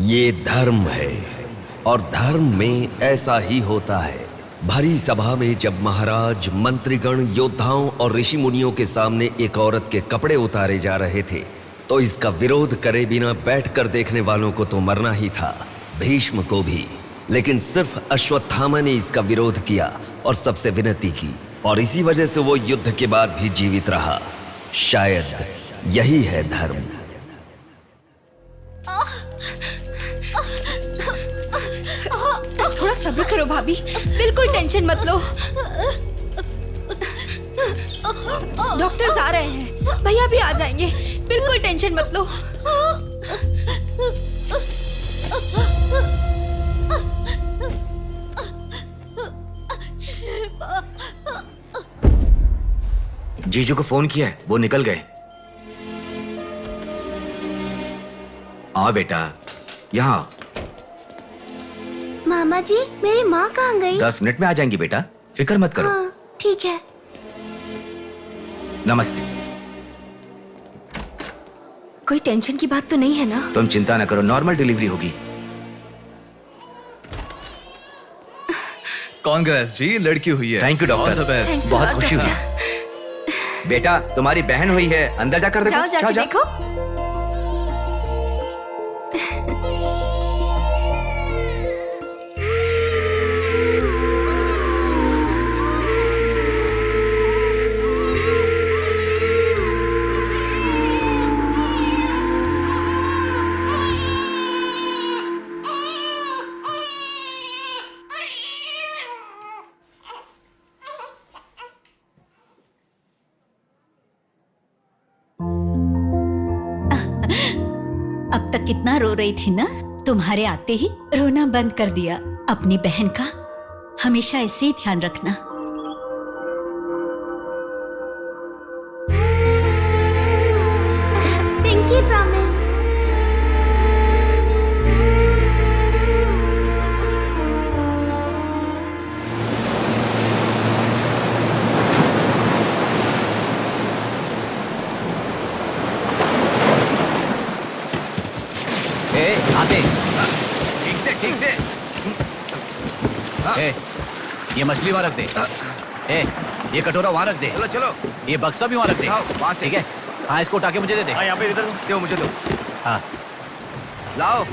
ये धर्म है और धर्म में ऐसा ही होता है। भरी सभा में जब महाराज, मंत्रीगण, योद्धाओं और ऋषि मुनियों के सामने एक औरत के कपड़े उतारे जा रहे थे तो इसका विरोध करे बिना बैठकर देखने वालों को तो मरना ही था, भीष्म को भी। लेकिन सिर्फ अश्वत्थामा ने इसका विरोध किया और सबसे विनती की, और इसी वजह से वो युद्ध के बाद भी जीवित रहा। शायद यही है धर्म। थोड़ा सब्र करो भाभी, बिल्कुल टेंशन मत लो। डॉक्टर्स आ रहे हैं, भैया भी आ जाएंगे, बिल्कुल टेंशन मत लो। जीजू को फोन किया है, वो निकल गए। आओ बेटा, यहाँ। मामा जी, मेरी माँ कहाँ गई? 10 मिनट में आ जाएंगी बेटा, फिक्र मत करो। हाँ, ठीक है। नमस्ते। कोई टेंशन की बात तो नहीं है ना? तुम चिंता न करो, नॉर्मल डिलीवरी होगी। कांग्रेस जी, लड़की हुई है। थैंक यू डॉक्टर, बहुत खुशी हुई। बेटा, तुम्हारी बहन हुई है, अंदर जाकर देखो। जाओ जाके देखो। अब तक कितना रो रही थी ना, तुम्हारे आते ही रोना बंद कर दिया। अपनी बहन का हमेशा ऐसे ही ध्यान रखना। Pinky promise. आते ठीक से। ए, ये मछली वहां रख दे। ए, ये कटोरा वहां रख दे। चलो। ये बक्सा भी वहां रख दे। वहां से। ठीक है। हाँ, इसको उठा के मुझे दे दे। यहाँ पे इधर दो, मुझे दो। हाँ, लाओ।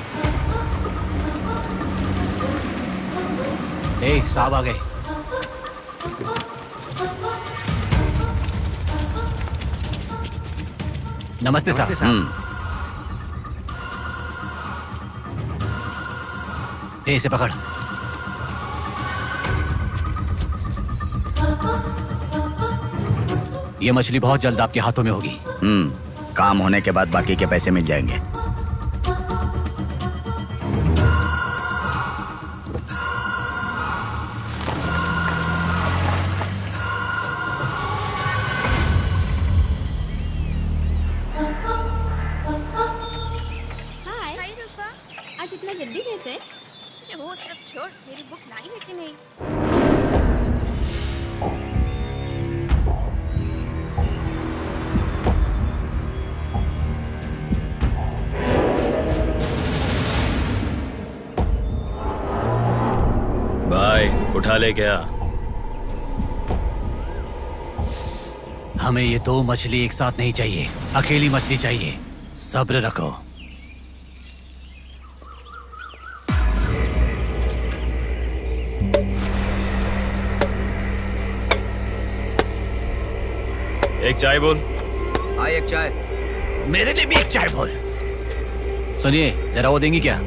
ए, साहब आ गए। नमस्ते साहब। ए, इसे पकड़। ये मछली बहुत जल्द आपके हाथों में होगी। काम होने के बाद बाकी के पैसे मिल जाएंगे। आज इतना जल्दी कैसे? वो सब छोड़, मेरी बुक लाई है कि नहीं? भाई उठा ले क्या? हमें ये 2 मछली एक साथ नहीं चाहिए, अकेली मछली चाहिए। सब्र रखो। एक चाय बोल। हाँ, एक चाय। मेरे लिए भी एक चाय बोल। सुनिए, जरा वो देंगी क्या?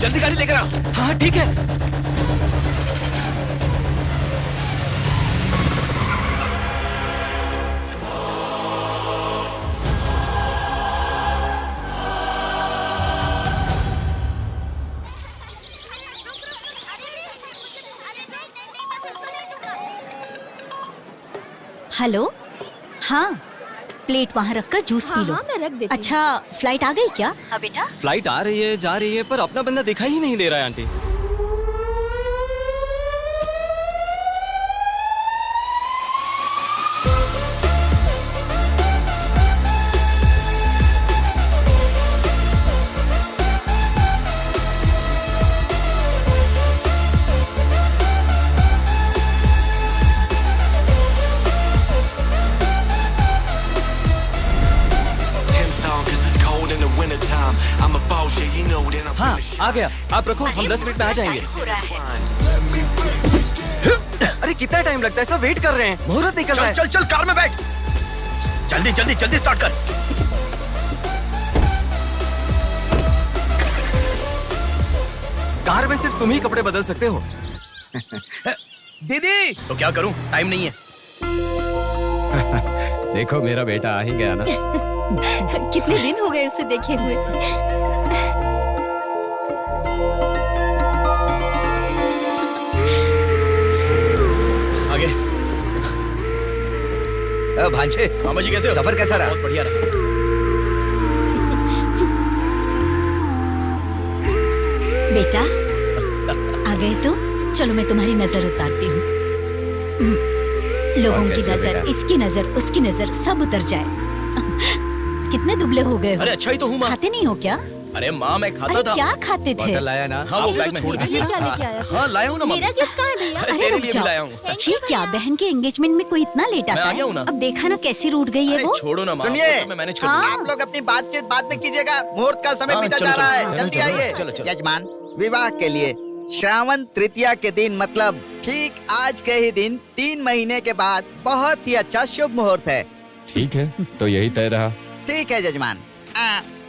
जल्दी गाड़ी लेकर आ। हाँ ठीक है। हेलो, हाँ प्लेट वहाँ रखकर जूस पी लो। हाँ, मैं रख देती हूँ। अच्छा, फ्लाइट आ गई क्या? हाँ बेटा। फ्लाइट आ रही है, जा रही है, पर अपना बंदा दिखाई ही नहीं दे रहा है आंटी। हाँ आ गया, आप रखो, हम 10 मिनट में आ जाएंगे। अरे कितना टाइम लगता है, सब वेट कर रहे हैं, मुहूर्त निकल रहा है। चल चल कार में बैठ, जल्दी जल्दी जल्दी स्टार्ट कर। कार में सिर्फ तुम ही कपड़े बदल सकते हो। दीदी तो क्या करूं, टाइम नहीं है। देखो मेरा बेटा आ ही गया ना। कितने दिन हो गए उसे देखे हुए। आगे भांजे, मामा जी कैसे हो? सफर कैसा रहा? बहुत बढ़िया रहा। बेटा आ गए तो चलो मैं तुम्हारी नजर उतारती हूँ। लोगों की नजर, इसकी नजर, उसकी नजर, सब उतर जाए। कितने दुबले हो गए हो? अरे अच्छा ही तो हूँ माँ। खाते नहीं हो क्या? अरे माँ मैं खाता अरे था। क्या खाते थे? बॉटल लाया ना? हाँ वो बैग में छोड़ ये क्या लेके आया तू? हाँ लाया हूँ ना माँ। मेरा गिफ्ट कहाँ है भैया? अरे तेरे रुक लिए भी जाओ, लाया हूँ। ये क्या बहन के एंगेजमेंट में कोई इतना लेट आता मैं आ है? गया हूँ ना। अब देखा ना कैसे रूठ गई है अरे वो। छोड़ो ना माँ, सुनिए, वो सब मैं मैनेज कर हाँ। दूंगा। आप लोग अपनी बातचीत बाद में कीजिएगा, मुहूर्त का समय हाँ, बीता चलो, जा रहा चलो, है। चलो, जल्दी चलो, आइए। चलो, चलो। यजमान, विवाह के लिए श्रावण तृतीया के दिन, मतलब ठीक आज के ही दिन 3 महीने के बाद बहुत ही अच्छा शुभ मुहूर्त है। ठीक है, तो यही तय रहा। ठीक है जजमान।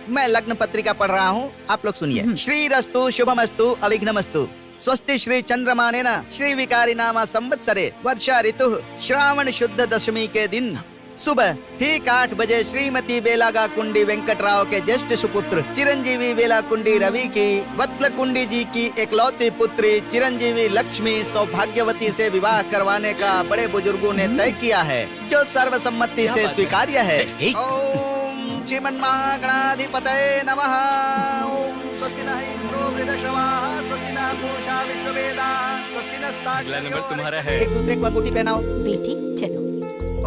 मैं लग्न पत्रिका पढ़ रहा हूँ, आप लोग सुनिए। श्रीरस्तु शुभमस्तु अविघ्नमस्तु स्वस्ति श्री चंद्रमानेन श्री विकारी नामा संवत्सरे वर्षा ऋतु श्रावण शुद्ध दशमी के दिन सुबह ठीक 8 बजे श्रीमती बेलागा कुंडी वेंकटराव के ज्येष्ठ सुपुत्र चिरंजीवी बेला कुंडी रवि की वत्ल कुंडी जी की एकलौती पुत्री चिरंजीवी लक्ष्मी सौभाग्यवती से विवाह करवाने का बड़े बुजुर्गों ने तय किया है, जो सर्वसम्मति से स्वीकार्य है। ओम श्रीमन्महागणाधिपतये नमः। ओम स्वस्ति नः इंद्रो वृद्धश्रवाः स्वस्ति नः पूषा विश्ववेदाः स्वस्ति नस्तार्क्ष्यो। अगला नंबर तुम्हारा है। एक दूसरे को अंगूठी पहनाओ। बेटी चलो।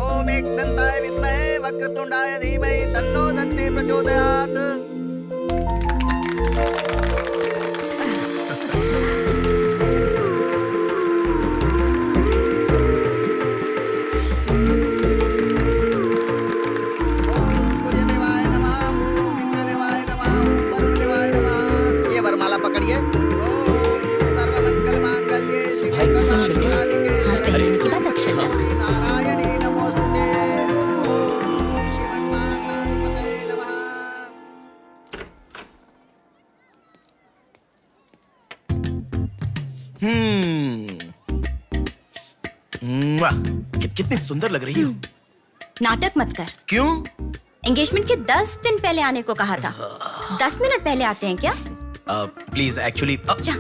ओम एकदंताय विद्महे वक्रतुंडाय धीमहि तन्नो दन्ति प्रचोदयात्। ओम सूर्यदेवाय नमः, ओम इंद्रदेवाय नमः, ओम वरुणदेवाय नमः। ये वरमाला पकड़िए। ओम सर्वमंगलमांगल्ये शिवे सर्वार्थसाधिके हाथ पहनने के बाद अक्षर डालो। नारायणी नमोस्तुते। ओम श्रीमन्महागणाधिपतये नमः। कितनी सुंदर लग रही हो। नाटक मत कर। क्यों? एंगेजमेंट के 10 दिन पहले आने को कहा था। 10 मिनट पहले आते हैं क्या? प्लीज एक्चुअली जा।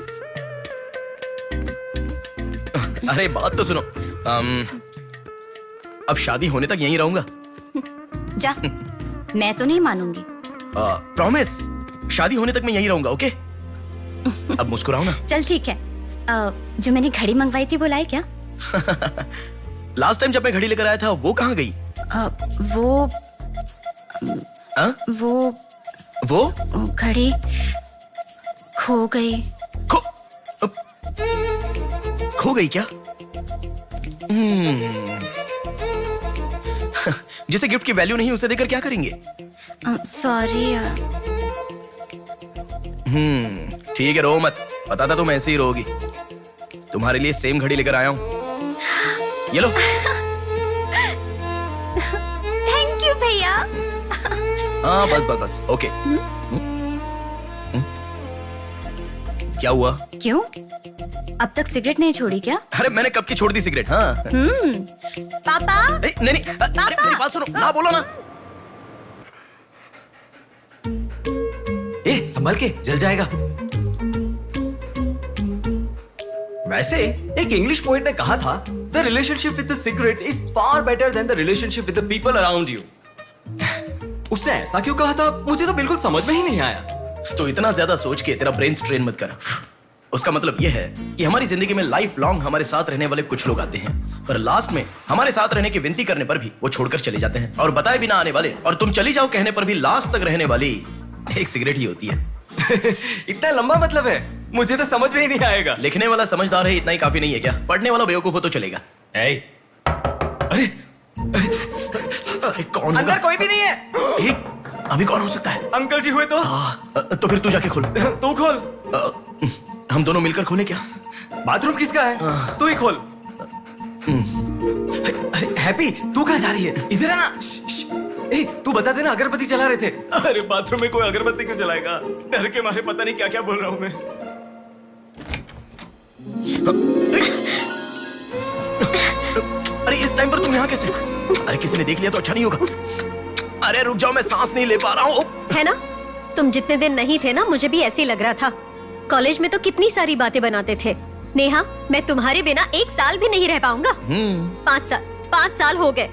अरे बात तो सुनो। अब शादी होने तक यहीं रहूंगा। जा। मैं तो नहीं मानूंगी। प्रॉमिस, शादी होने तक मैं यहीं रहूंगा। ओके अब मुस्कुराओ ना। चल ठीक है। जो मैंने घड़ी मंगवाई थी वो लाए क्या? लास्ट टाइम जब मैं घड़ी लेकर आया था वो कहाँ गई? वो घड़ी खो गई। खो गई क्या? जिसे गिफ्ट की वैल्यू नहीं उसे देकर क्या करेंगे? सॉरी यार। ठीक है, रो मत। पता था तुम ऐसे ही रोगी। तुम्हारे लिए सेम घड़ी लेकर आया हूँ, ये लो। थैंक यू भैया। हाँ बस बस बस। ओके क्या हुआ? क्यों? अब तक सिगरेट नहीं छोड़ी क्या? अरे मैंने कब की छोड़ दी सिगरेट। हाँ पापा। नहीं मेरी बात सुनो ना, बोलो ना। संभल के, जल जाएगा। वैसे एक इंग्लिश पोएट ने कहा था, the relationship with the cigarette is far better than the relationship with the people around you. उसने ऐसा क्यों कहा था, मुझे तो बिल्कुल समझ में ही नहीं आया। तो इतना ज्यादा सोच के तेरा ब्रेन स्ट्रेन मत कर। उसका मतलब यह है कि हमारी जिंदगी में लाइफ लॉन्ग हमारे साथ रहने वाले कुछ लोग आते हैं, पर लास्ट में हमारे साथ रहने की विनती करने पर भी वो छोड़कर चले जाते हैं, और बताए बिना आने वाले और तुम चली जाओ कहने पर भी लास्ट तक रहने वाली एक सिगरेट ही होती है। इतना लंबा मतलब है, मुझे तो समझ में ही नहीं आएगा। लिखने वाला समझदार है इतना ही काफी नहीं है क्या? पढ़ने वाला बेवकूफ हो तो चलेगा। अरे कौन अंदर कोई भी नहीं है। अभी कौन हो सकता है? अंकल जी हुए तो? तो फिर तू जाके खोल। तू खोल। हम दोनों मिलकर खोले क्या? बाथरूम किसका है? तू ही खोल। हैप्पी, तू कहाँ जा रही है? इधर है ना। तू बता देना, अगरबत्ती जला रहे थे। अरे बाथरूम में कोई अगरबत्ती क्यों जलाएगा? डर के मारे पता नहीं क्या क्या बोल रहा हूँ मैं। अरे इस टाइम पर तुम यहाँ कैसे? अरे किसी ने देख लिया तो अच्छा नहीं होगा। अरे रुक जाओ, मैं सांस नहीं ले पा रहा हूँ। है ना, तुम जितने दिन नहीं थे ना, मुझे भी ऐसे ही लग रहा था। कॉलेज में तो कितनी सारी बातें बनाते थे। नेहा, मैं तुम्हारे बिना 1 साल भी नहीं रह पाऊंगा। 5 साल हो गए।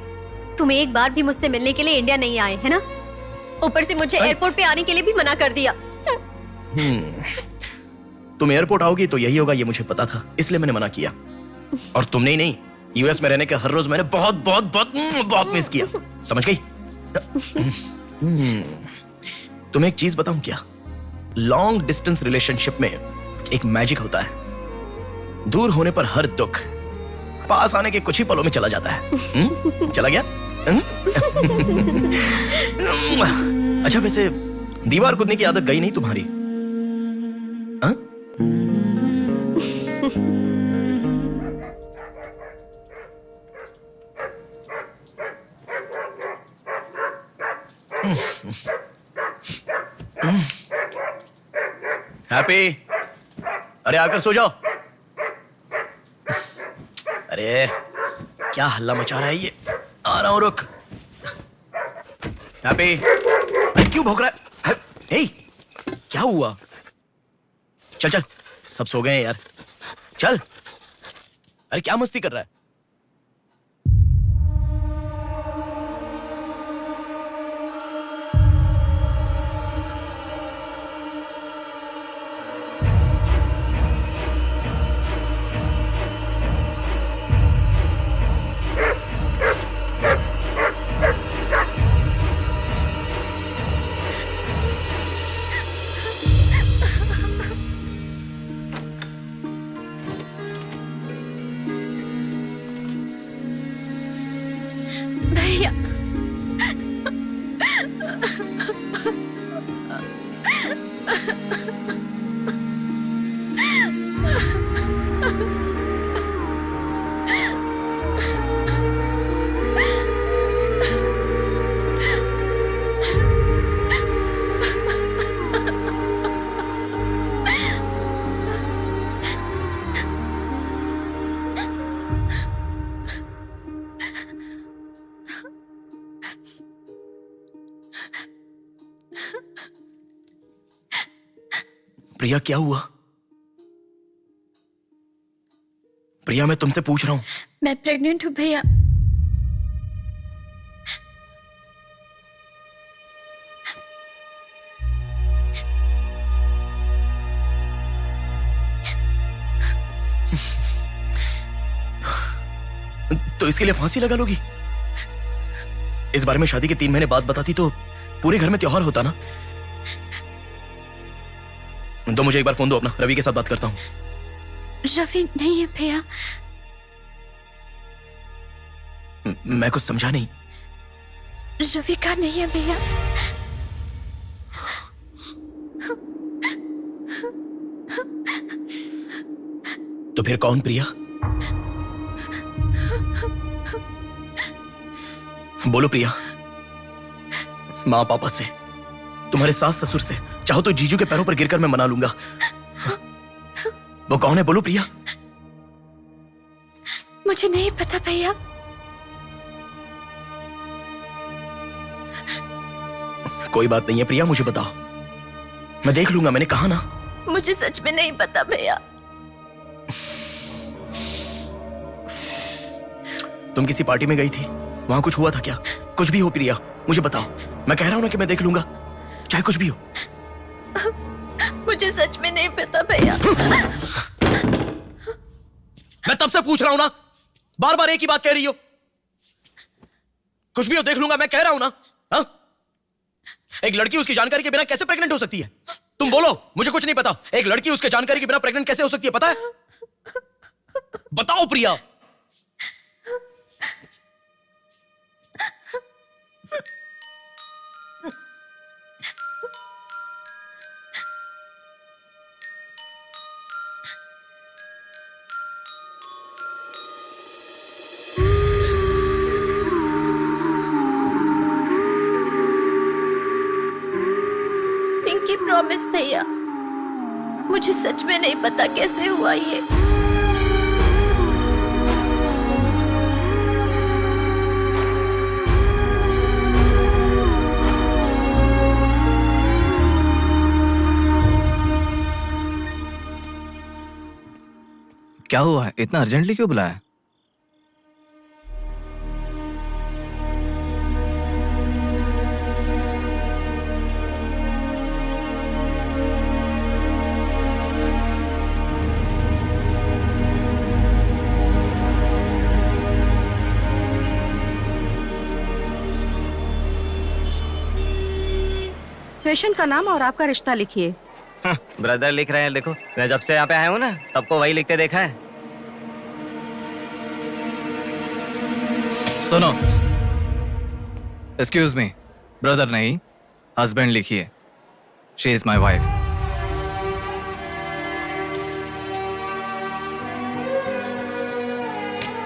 तुम एक बार भी मुझसे मिलने के लिए इंडिया नहीं आए, है ना? ऊपर से मुझे एयरपोर्ट पे आने के लिए भी मना कर दिया। तुम एयरपोर्ट आओगी तो यही होगा, ये मुझे पता था, इसलिए मैंने मना किया। और तुमने ही नहीं, यूएस में रहने के हर रोज मैंने बहुत बहुत बहुत बहुत मिस किया। समझ गई? तुम्हें एक चीज बताऊं क्या? लॉन्ग डिस्टेंस रिलेशनशिप में एक मैजिक होता है। दूर होने पर हर दुख पास आने के कुछ ही पलों में चला जाता है। चला गया? अच्छा, वैसे दीवार कूदने की आदत गई नहीं तुम्हारी? हैप्पी, अरे आकर सो जाओ। अरे क्या हल्ला मचा रहा है ये? आ रहा हूं, रुक। हैप्पी, अरे क्यों भौंक रहा है? हे, क्या हुआ? चल चल, सब सो गए हैं यार, चल। अरे क्या मस्ती कर रहा है? भैया, प्रिया, क्या हुआ? प्रिया, मैं तुमसे पूछ रहा हूं। मैं प्रेग्नेंट हूँ भैया। तो इसके लिए फांसी लगा लोगी? इस बारे में शादी के 3 महीने बाद बताती तो पूरे घर में त्योहार होता ना। तो मुझे एक बार फोन दो अपना, रवि के साथ बात करता हूं। रवि नहीं है भैया। मैं कुछ समझा नहीं। रवि का नहीं है भैया। तो फिर कौन? प्रिया, बोलो प्रिया। माँ पापा से, तुम्हारे सास ससुर से, चाहो तो जीजू के पैरों पर गिरकर मैं मना लूंगा। वो कौन है, बोलो प्रिया। मुझे नहीं पता भैया। कोई बात नहीं है प्रिया, मुझे बताओ, मैं देख लूंगा, मैंने कहा ना। मुझे सच में नहीं पता भैया। तुम किसी पार्टी में गई थी, वहां कुछ हुआ था क्या? कुछ भी हो प्रिया, मुझे बताओ। मैं कह रहा हूं ना कि मैं देख लूंगा, चाहे कुछ भी हो। मुझे सच में नहीं पता भैया। मैं तब से पूछ रहा हूं ना, बार बार एक ही बात कह रही हो। कुछ भी हो, देख लूंगा, मैं कह रहा हूं ना। हा? एक लड़की उसकी जानकारी के बिना कैसे प्रेग्नेंट हो सकती है? तुम बोलो, मुझे कुछ नहीं पता। एक लड़की उसके जानकारी के बिना प्रेग्नेंट कैसे हो सकती है, पता है? बताओ प्रिया। पिंकी प्रॉमिस भैया, मुझे सच में नहीं पता कैसे हुआ ये। क्या हुआ है? इतना अर्जेंटली क्यों बुलाया? पेशेंट का नाम और आपका रिश्ता लिखिए। ब्रदर लिख रहे हैं, देखो। मैं जब से यहाँ पे आया हूँ ना, सबको वही लिखते देखा है। सुनो, एक्सक्यूज मी, ब्रदर नहीं, हस्बैंड लिखिए। She is my wife.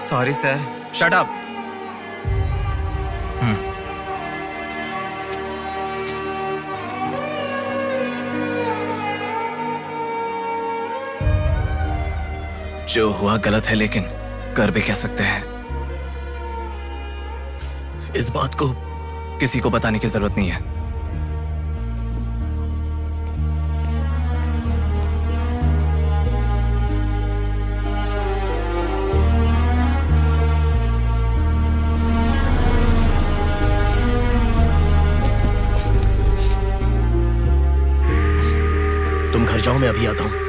Sorry sir. Shut up. जो हुआ गलत है, लेकिन कर भी क्या सकते हैं। इस बात को किसी को बताने की जरूरत नहीं है। तुम घर जाओ, मैं अभी आता हूं।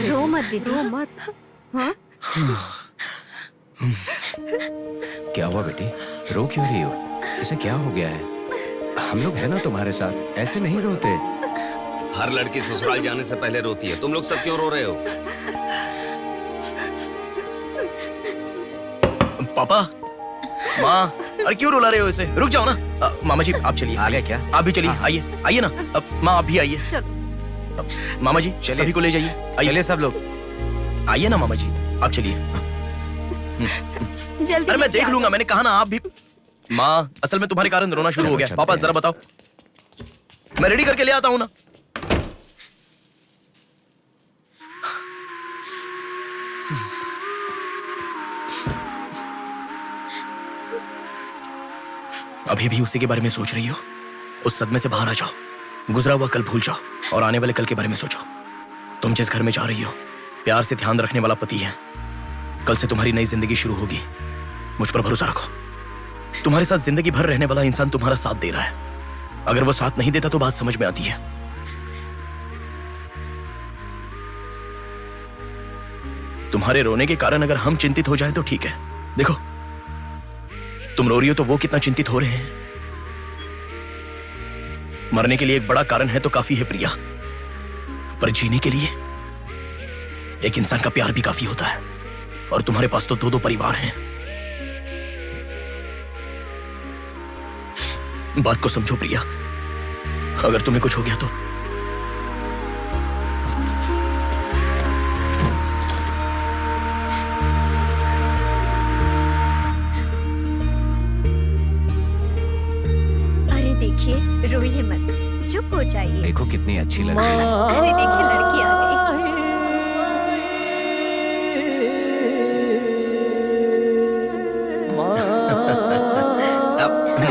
रो मत बेटी, रो मत। हाँ? क्या हुआ बेटी, रो क्यों रही हो? इसे क्या हो गया है? हम लोग हैं ना तुम्हारे साथ, ऐसे नहीं रोते। हर लड़की ससुराल जाने से पहले रोती है, तुम लोग सब क्यों रो रहे हो? पापा, माँ, अरे क्यों रुला रहे हो इसे? रुक जाओ ना। मामा जी आप चलिए। आ गए क्या? आप भी चलिए, आइए आइए ना। माँ आप भी आइए। मामा जी सभी को ले जाइए। चलिए सब लोग, आइए ना मामा जी, आप चलिए। जल्दी। अरे मैं देख लूंगा, मैंने कहा ना। आप भी। माँ, असल में तुम्हारे कारण रोना शुरू हो गया। पापा जरा बताओ, मैं रेडी करके ले आता हूँ ना। अभी भी उसी के बारे में सोच रही हो? उस सदमे से बाहर आ जाओ, गुजरा हुआ कल भूल जाओ और आने वाले कल के बारे में सोचो। तुम जिस घर में जा रही हो, प्यार से ध्यान रखने वाला पति है। कल से तुम्हारी नई जिंदगी शुरू होगी, मुझ पर भरोसा रखो। तुम्हारे साथ जिंदगी भर रहने वाला इंसान तुम्हारा साथ दे रहा है। अगर वो साथ नहीं देता तो बात समझ में आती है। तुम्हारे रोने के कारण अगर हम चिंतित हो जाएं तो ठीक है। देखो, तुम रो रही हो तो वो कितना चिंतित हो रहे हैं। मरने के लिए एक बड़ा कारण है तो काफी है प्रिया, पर जीने के लिए एक इंसान का प्यार भी काफी होता है। और तुम्हारे पास तो 2-2 परिवार हैं। बात को समझो प्रिया, अगर तुम्हें कुछ हो गया तो अरे देखिए, रोइए मत, चुप हो जाइए। देखो कितनी अच्छी लग रही है। अरे देखिए, लड़की आ गई।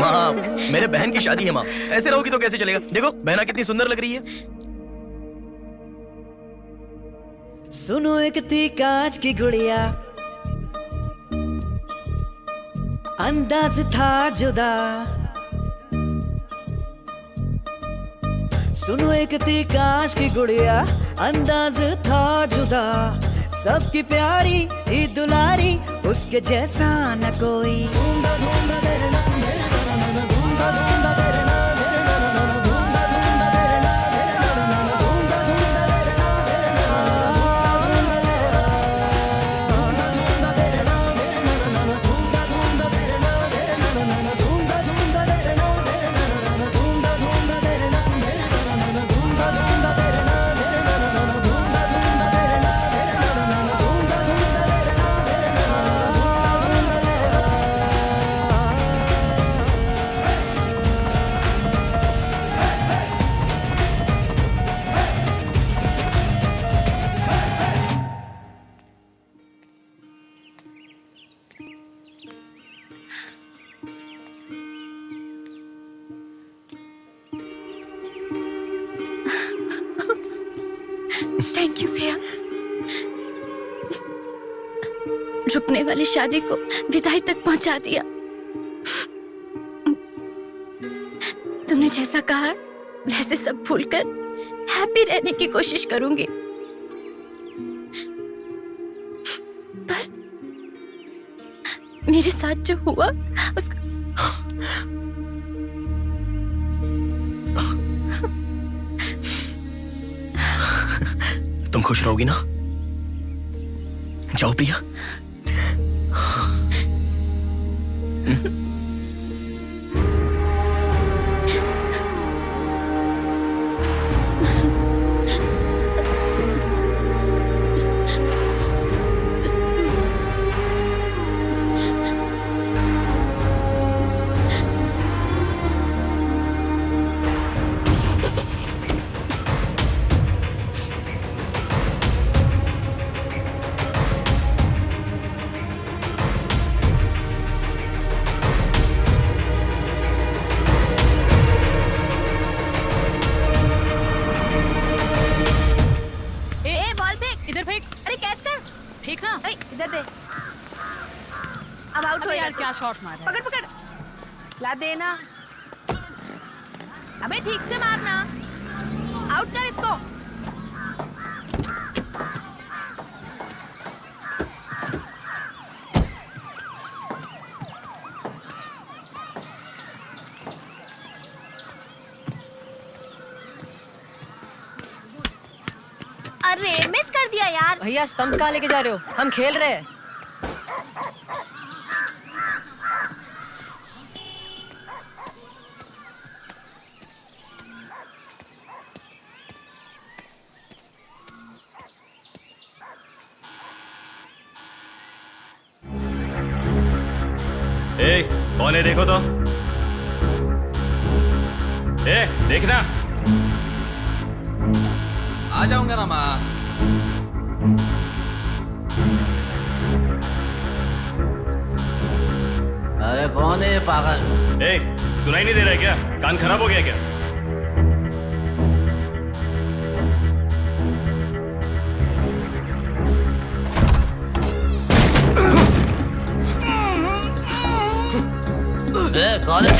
माँ, मेरे बहन की शादी है माँ, ऐसे रहोगी तो कैसे चलेगा। देखो बहना कितनी सुंदर लग रही है। सुनो एक थी कांच की गुड़िया, अंदाज था जुदा। सुनो एक थी कांच की गुड़िया, अंदाज था जुदा। सबकी प्यारी ही दुलारी, उसके जैसा न कोई। थैंक यू भैया, रुकने वाली शादी को विदाई तक पहुंचा दिया। तुमने जैसा कहा वैसे सब भूलकर हैप्पी रहने की कोशिश करूंगी। पर मेरे साथ जो हुआ उसका तुम खुश रहोगी ना? जाओ प्रिया। अब आउट हो यार, क्या शॉट मारा। पकड़ पकड़, ला देना। अबे ठीक से मारना, आउट कर इसको। अरे मिस कर दिया यार। भैया स्टंप कहाँ लेके जा रहे हो, हम खेल रहे हैं। ए, कौन है देखो तो। ए, देखना। आ जाऊंगा ना माँ। अरे कौन है पागल? ए, सुनाई नहीं दे रहा है क्या? कान खराब हो गया क्या? कौन है?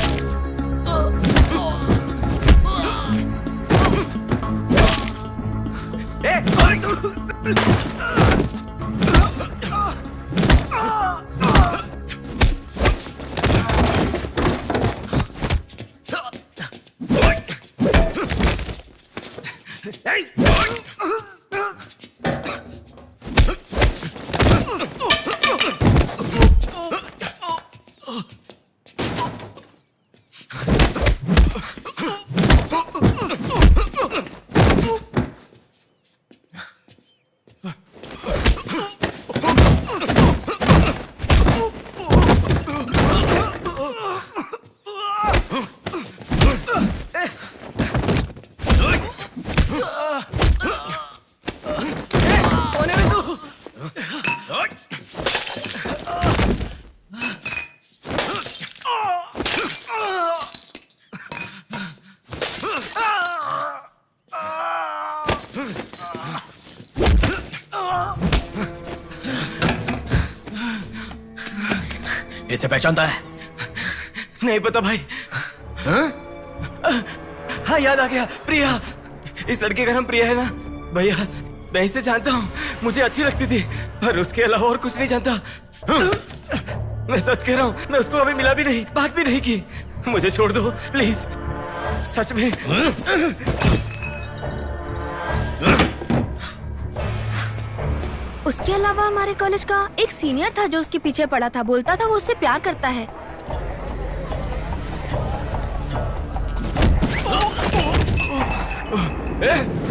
इसे पहचानता है? नहीं पता भाई। हाँ याद आ गया, प्रिया। इस लड़के का नाम प्रिया है ना भैया? मैं इसे जानता हूँ, मुझे अच्छी लगती थी, पर उसके अलावा और कुछ नहीं जानता। मैं सच कह रहा हूँ, मैं उसको अभी मिला भी नहीं, बात भी नहीं की। मुझे छोड़ दो प्लीज, सच में। उसके अलावा हमारे कॉलेज का एक सीनियर था जो उसके पीछे पड़ा था, बोलता था वो उससे प्यार करता है।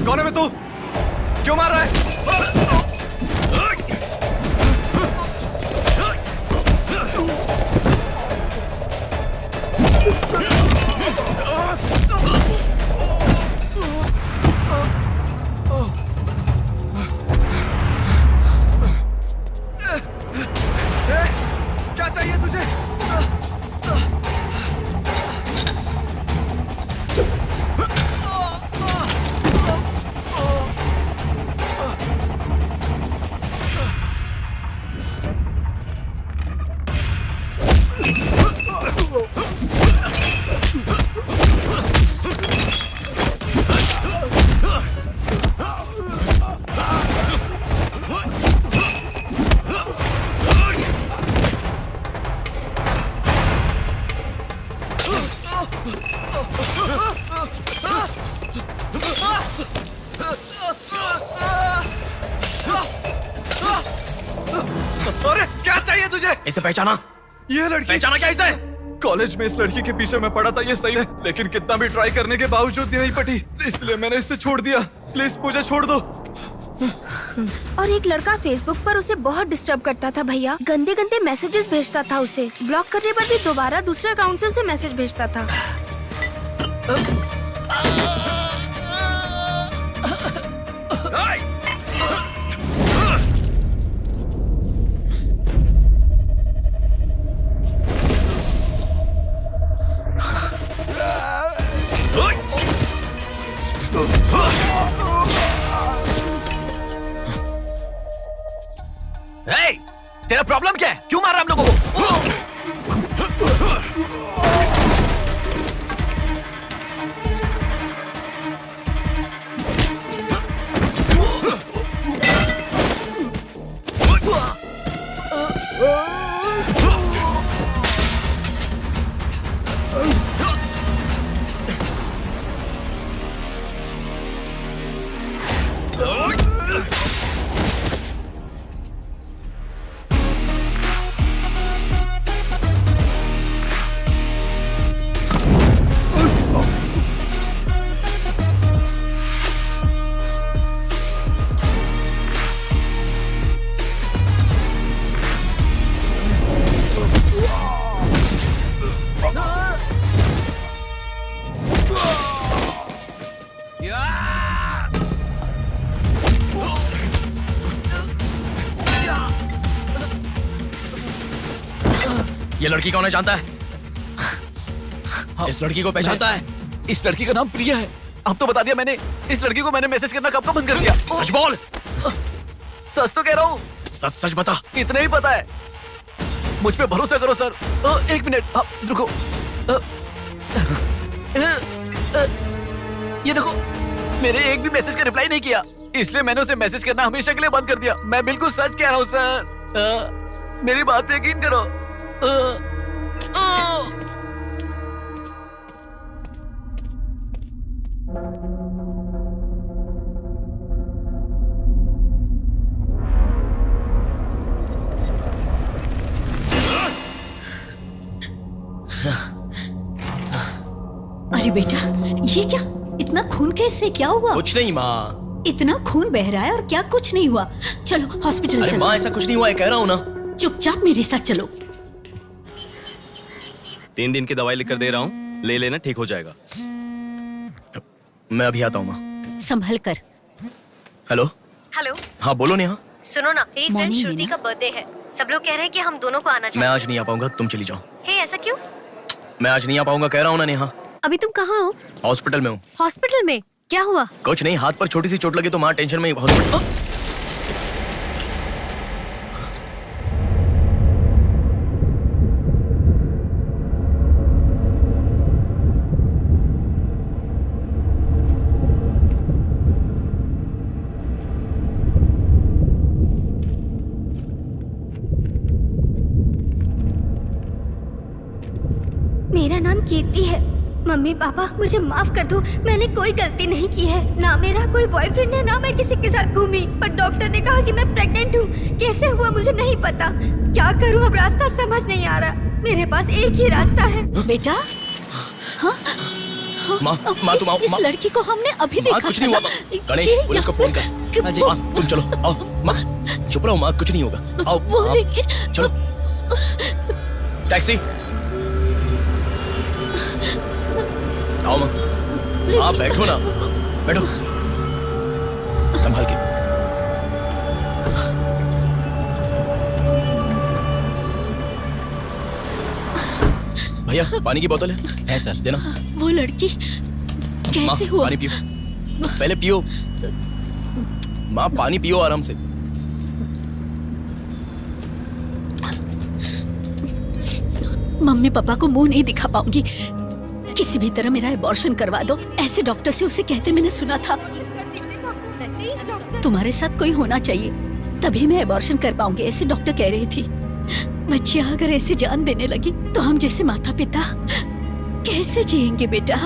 कौन है मैं तू? क्यों मार रहा है? क्या चाहिए तुझे? अरे क्या चाहिए तुझे? इसे पहचाना? ये लड़की पहचाना क्या इसे? कॉलेज में इस लड़की के पीछे मैं पड़ा था, ये सही है, लेकिन कितना भी ट्राई करने के बावजूद नहीं पटी, इसलिए मैंने इसे छोड़ दिया। प्लीज मुझे छोड़ दो। और एक लड़का फेसबुक पर उसे बहुत डिस्टर्ब करता था भैया, गंदे गंदे मैसेजेस भेजता था उसे। ब्लॉक करने पर भी दोबारा दूसरे अकाउंट से उसे मैसेज भेजता था। तेरा प्रॉब्लम क्या है? क्यों मार रहा हम लोगों को? ये लड़की कौन है जानता है? इस लड़की को पहचानता है? इस लड़की का नाम प्रिया है। अब तो बता दिया मैंने। इस लड़की को मैंने मैसेज करना कब का बंद कर दिया। सच बोल। सच तो कह रहा हूँ। सच सच बता। इतना ही पता है, मुझ पे भरोसा करो सर। एक मिनट रुको। ये देखो, मेरे एक भी मैसेज का रिप्लाई नहीं किया, इसलिए मैंने उसे मैसेज करना हमेशा के लिए बंद कर दिया। मैं बिल्कुल सच कह रहा हूँ सर, मेरी बात पे यकीन करो। अरे बेटा, ये क्या? इतना खून कैसे? क्या हुआ? कुछ नहीं माँ। इतना खून बह रहा है और क्या कुछ नहीं हुआ? चलो हॉस्पिटल अरे चलो। माँ, ऐसा कुछ नहीं हुआ है, कह रहा हूँ ना। चुपचाप मेरे साथ चलो। 3 दिन की दवाई लिख कर दे रहा हूँ, ले लेना, ठीक हो जाएगा। मैं अभी आता हूँ माँ। संभल कर। हेलो। हेलो। हाँ बोलो नेहा। सुनो ना, मेरी फ्रेंड Morning, श्रुति मीना। का बर्थडे है। सब लोग कह रहे हैं कि हम दोनों को आना मैं चाहिए। आज नहीं आ पाऊंगा, तुम चली जाओ। हे, ऐसा क्यों? मैं आज नहीं आ पाऊंगा, कह रहा हूँ ना नेहा। अभी तुम कहाँ हो? हॉस्पिटल में हूँ। हॉस्पिटल में? क्या हुआ? कुछ नहीं, हाथ पर छोटी सी चोट लगी तो माँ टेंशन में हॉस्पिटल। मेरा नाम कीर्ति है। मम्मी पापा मुझे माफ कर दो, मैंने कोई गलती नहीं की है। ना मेरा कोई बॉयफ्रेंड है, ना मैं किसी के साथ घूमी। पर डॉक्टर ने कहा कि मैं प्रेग्नेंट हूँ। कैसे हुआ मुझे नहीं पता। क्या करूँ अब, रास्ता समझ नहीं आ रहा। मेरे पास एक ही रास्ता है। बेटा, हाँ? माँ, तुम आओ। इस लड़की को हमने अभी देखा। कुछ नहीं हुआ माँ। गणेश, पुलिस को फोन कर। माँ, तुम चलो, आओ। माँ, चुप रहो माँ, कुछ नहीं होगा। आओ, चलो। टैक्सी। आओ माँ। हाँ बैठो ना, बैठो, संभाल के। भैया पानी की बोतल है सर, देना। वो लड़की कैसे हुआ? पानी पियो, पहले पियो माँ, पानी पियो आराम से। मम्मी पापा को मुंह नहीं दिखा पाऊंगी। किसी भी तरह मेरा एबॉर्शन करवा दो, ऐसे डॉक्टर से उसे कहते मैंने सुना था। तुम्हारे साथ कोई होना चाहिए, तभी मैं एबॉर्शन कर पाऊंगी, ऐसे डॉक्टर कह रही थी। बच्चियां अगर ऐसे जान देने लगी तो हम जैसे माता पिता कैसे जिएंगे बेटा?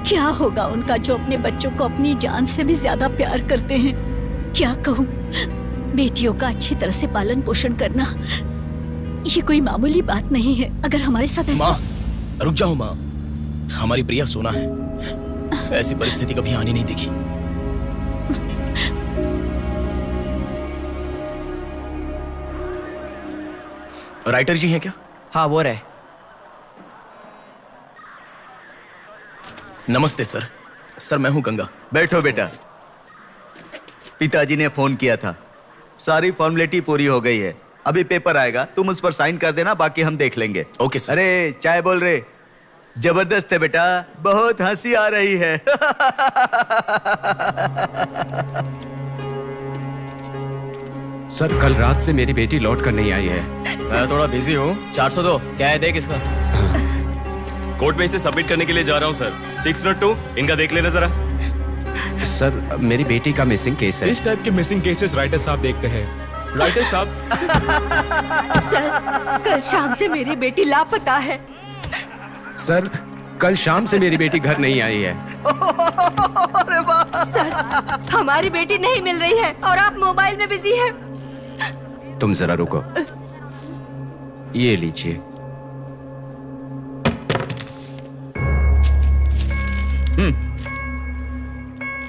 क्या होगा उनका जो अपने बच्चों को अपनी जान से भी ज्यादा प्यार करते हैं? क्या कहूँ, बेटियों का अच्छी तरह से पालन पोषण करना ये कोई मामूली बात नहीं है। अगर हमारे साथ ऐसा... माँ रुक जाओ माँ, हमारी प्रिया सोना है, ऐसी परिस्थिति कभी आनी नहीं देखी। राइटर जी हैं क्या? हाँ वो रहे। नमस्ते सर। सर मैं हूं गंगा। बैठो बेटा। पिताजी ने फोन किया था, सारी फॉर्मेलिटी पूरी हो गई है। अभी पेपर आएगा, तुम उस पर साइन कर देना, बाकी हम देख लेंगे। Okay sir. अरे चाय बोल रहे, जबरदस्त है बेटा, बहुत हंसी आ रही है। सर कल रात से मेरी बेटी लौट कर नहीं आई है। मैं थोड़ा बिजी हूँ। 402 क्या है, देख इसका। कोर्ट में इसे सबमिट करने के लिए जा रहा हूँ सर। 602 इनका देख लेना जरा। सर मेरी बेटी का मिसिंग केस है। इस टाइप के मिसिंग केसेस राइटर साहब देखते हैं। राइटर साहब। सर कल शाम से मेरी बेटी लापता है। सर कल शाम से मेरी बेटी घर नहीं आई है। सर हमारी बेटी नहीं मिल रही है और आप मोबाइल में बिजी हैं। तुम जरा रुको, ये लीजिए।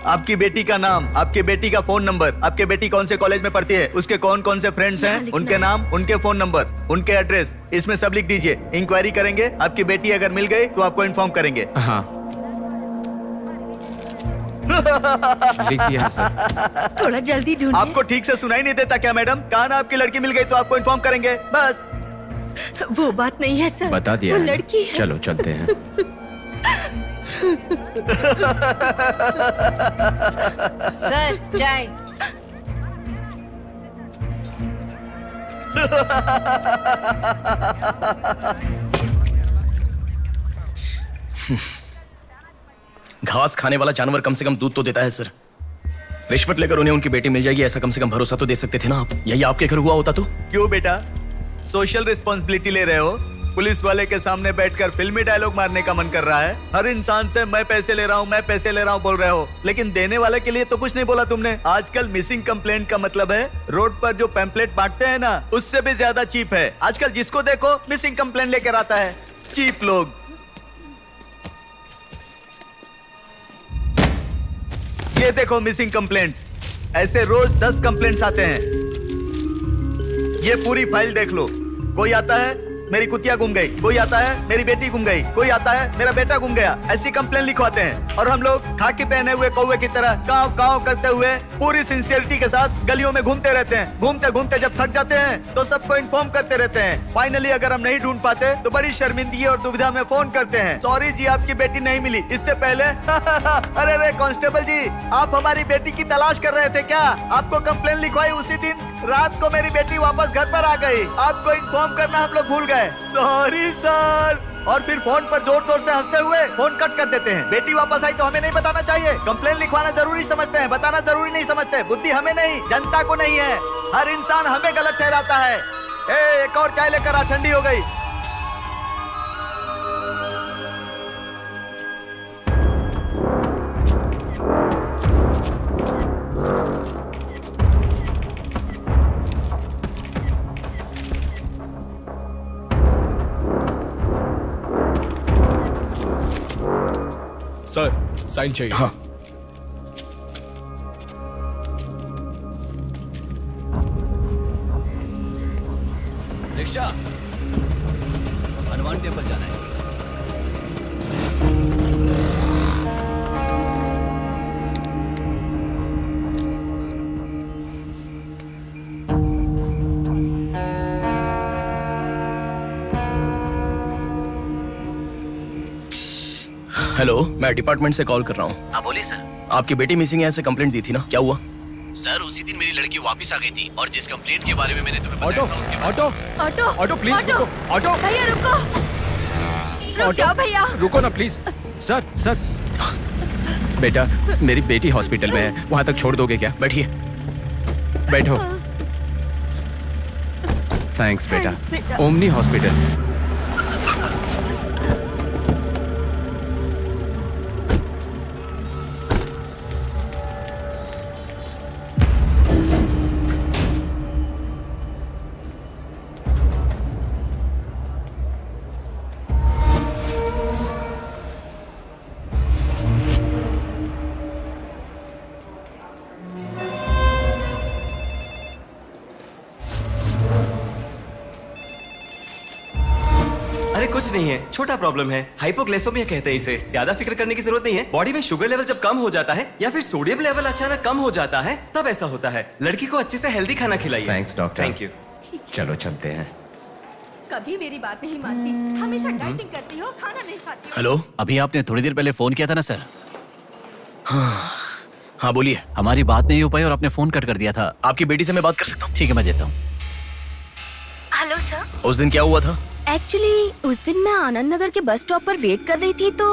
आपकी बेटी का नाम, आपकी बेटी का फोन नंबर, आपकी बेटी कौन से कॉलेज में पढ़ती है, उसके कौन कौन से फ्रेंड्स हैं, उनके नाम, उनके फोन नंबर, उनके एड्रेस, इसमें सब लिख दीजिए। इंक्वायरी करेंगे, आपकी बेटी अगर मिल गई तो आपको इन्फॉर्म करेंगे। हाँ लिख दिया सर। थोड़ा जल्दी ढूंढिए। आपको ठीक से सुनाई नहीं देता क्या मैडम? कहा ना आपकी लड़की मिल गई तो आपको इन्फॉर्म करेंगे, बस। वो बात नहीं है सर, बता दिया वो है। लड़की है। चलो चलते हैं। सर चाय। घास खाने वाला जानवर कम से कम दूध तो देता है सर। रिश्वत लेकर उन्हें उनकी बेटी मिल जाएगी, ऐसा कम से कम भरोसा तो दे सकते थे ना आप। यही आपके घर हुआ होता तो? क्यों बेटा, सोशल रिस्पॉन्सिबिलिटी ले रहे हो? पुलिस वाले के सामने बैठकर फिल्मी डायलॉग मारने का मन कर रहा है? हर इंसान से मैं पैसे ले रहा हूँ, मैं पैसे ले रहा हूँ बोल रहे हो, लेकिन देने वाले के लिए तो कुछ नहीं बोला तुमने। आजकल मिसिंग कंप्लेंट का मतलब है रोड पर जो पैम्पलेट बांटते हैं ना, उससे भी ज्यादा चीप है। आजकल जिसको देखो मिसिंग कंप्लेंट लेकर आता है। चीप लोग। ये देखो मिसिंग कंप्लेंट। ऐसे रोज 10 कंप्लेंट्स आते हैं। ये पूरी फाइल देख लो। कोई आता है मेरी कुतिया गुम गई, कोई आता है मेरी बेटी गुम गई, कोई आता है मेरा बेटा गुम गया। ऐसी कंप्लेंट लिखवाते हैं और हम लोग खाकी पहने हुए कौवे की तरह काव काव करते हुए पूरी सिंसियरिटी के साथ गलियों में घूमते रहते हैं। घूमते घूमते जब थक जाते हैं तो सबको इन्फॉर्म करते रहते हैं। फाइनली अगर हम नहीं ढूंढ पाते तो बड़ी शर्मिंदगी और दुविधा में फोन करते हैं, सॉरी जी आपकी बेटी नहीं मिली। इससे पहले अरे रे कांस्टेबल जी, आप हमारी बेटी की तलाश कर रहे थे क्या? आपको कंप्लेंट लिखवाई उसी दिन रात को मेरी बेटी वापस घर पर आ गई। आपको इन्फॉर्म करना हम लोग भूल गए, सॉरी सर। और फिर फोन पर जोर जोर से हंसते हुए फोन कट कर देते हैं। बेटी वापस आई तो हमें नहीं बताना चाहिए। कंप्लेंट लिखवाना जरूरी समझते हैं, बताना जरूरी नहीं समझते। बुद्धि हमें नहीं, जनता को नहीं है। हर इंसान हमें गलत ठहराता है। एक और चाय लेकर आ, ठंडी हो गई। सर साइन चाहिए। हाँ। रिक्शा, हनुमान टेम्पल जाना है। हेलो, मैं डिपार्टमेंट से कॉल कर रहा हूँ। हाँ बोलिए सर। आपकी बेटी मिसिंग है ऐसे कंप्लेंट दी थी ना, क्या हुआ? सर उसी दिन मेरी लड़की वापस आ गई थी और जिस कंप्लेंट के बारे में मैंने तुम्हें ऑटो बताया था उसके ऑटो ऑटो ऑटो प्लीज रुको। ऑटो भैया रुको, रुक जाओ भैया। रुको ना प्लीज। सर सर, बेटा मेरी बेटी हॉस्पिटल में है, वहां तक छोड़ दोगे क्या? बैठिए। बैठो। थैंक्स बेटा। Omni hospital. अरे कुछ नहीं है, छोटा प्रॉब्लम है, हाइपोग्लाइसेमिया कहते हैं इसे। ज्यादा फिक्र करने की जरूरत नहीं है। बॉडी में शुगर लेवल जब कम हो जाता है या फिर सोडियम लेवल अचानक कम हो जाता है तब ऐसा होता है। लड़की को अच्छे से हेल्दी खाना खिलाइए। Thanks doctor. Thank you. चलो चलते हैं। कभी मेरी बात नहीं मानती, हमेशा डाइटिंग करती हो, खाना नहीं खाती हो। हेलो, अभी आपने थोड़ी देर पहले फोन किया था ना सर? हाँ बोलिए। हमारी बात नहीं हो पाई और आपने फोन कट कर दिया था। आपकी बेटी से मैं बात कर सकता हूँ? ठीक है, मैं देता हूँ। Hello sir. उस दिन क्या हुआ था? एक्चुअली उस दिन मैं आनंद नगर के बस स्टॉप पर वेट कर रही थी तो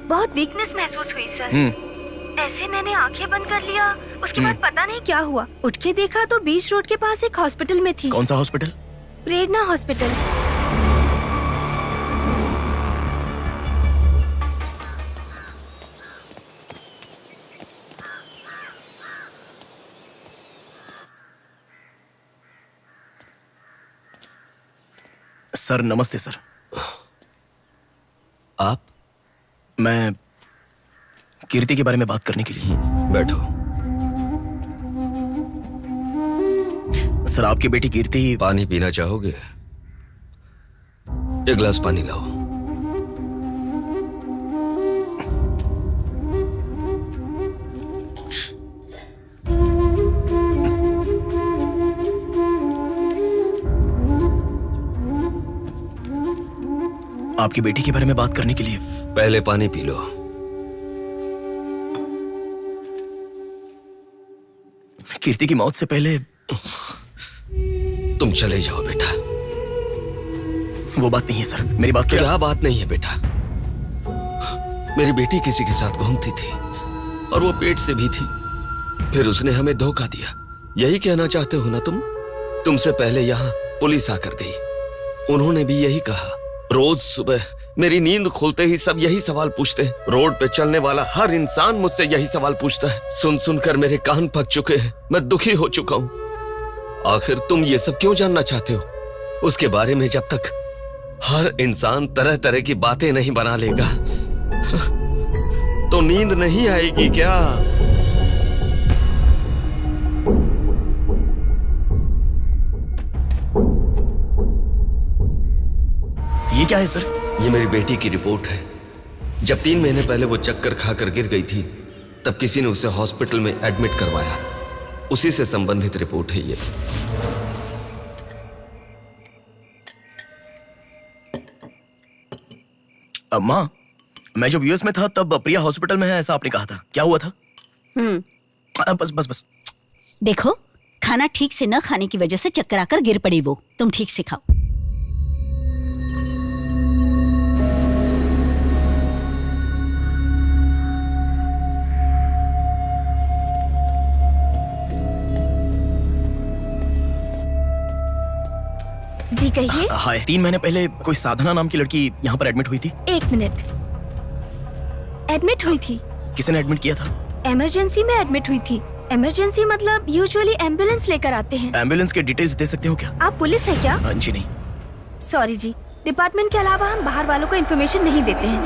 बहुत वीकनेस महसूस हुई सर। ऐसे मैंने आंखें बंद कर लिया। उसके बाद पता नहीं क्या हुआ, उठ के देखा तो बीच रोड के पास एक हॉस्पिटल में थी। कौन सा हॉस्पिटल? प्रेरणा हॉस्पिटल। सर नमस्ते सर। आप? मैं कीर्ति के बारे में बात करने के लिए। बैठो। सर आपकी बेटी कीर्ति। पानी पीना चाहोगे? एक गिलास पानी लाओ। आपकी बेटी के बारे में बात करने के लिए। पहले पानी पी लो। कीर्ति की मौत से पहले। तुम चले जाओ बेटा। वो बात नहीं है सर, मेरी बात क्या बात नहीं है बेटा? मेरी बेटी किसी के साथ घूमती थी और वो पेट से भी थी, फिर उसने हमें धोखा दिया। यही कहना चाहते हो ना तुम? तुमसे पहले यहाँ पुलिस आकर गई, उन्होंने भी यही कहा। रोज सुबह मेरी नींद खुलते ही सब यही सवाल पूछते हैं। रोड पे चलने वाला हर इंसान मुझसे यही सवाल पूछता है। सुन सुनकर मेरे कान पक चुके हैं, मैं दुखी हो चुका हूँ। आखिर तुम ये सब क्यों जानना चाहते हो? उसके बारे में जब तक हर इंसान तरह तरह की बातें नहीं बना लेगा तो नींद नहीं आएगी क्या? ये क्या है सर? ये मेरी बेटी की रिपोर्ट है। जब 3 महीने पहले वो चक्कर खाकर गिर गई थी, तब किसी ने उसे हॉस्पिटल में एडमिट करवाया। उसी से संबंधित रिपोर्ट है ये। माँ, मैं जब यूएस में था तब प्रिया हॉस्पिटल में है ऐसा आपने कहा था, क्या हुआ था? बस बस बस। देखो, खाना ठीक से न खाने की वजह से चक्कर आकर गिर पड़ी वो। तुम ठीक से खाओ। जी कहिए। हाय। 3 महीने पहले कोई साधना नाम की लड़की यहाँ पर एडमिट हुई थी। 1 मिनट। एडमिट हुई थी? किसने एडमिट किया था? इमरजेंसी में एडमिट हुई थी। इमरजेंसी मतलब यूजुअली एम्बुलेंस लेकर आते हैं। एम्बुलेंस के डिटेल्स दे सकते हो क्या? आप पुलिस है क्या? जी नहीं। सॉरी जी, डिपार्टमेंट के अलावा हम बाहर वालों को इन्फॉर्मेशन नहीं देते हैं।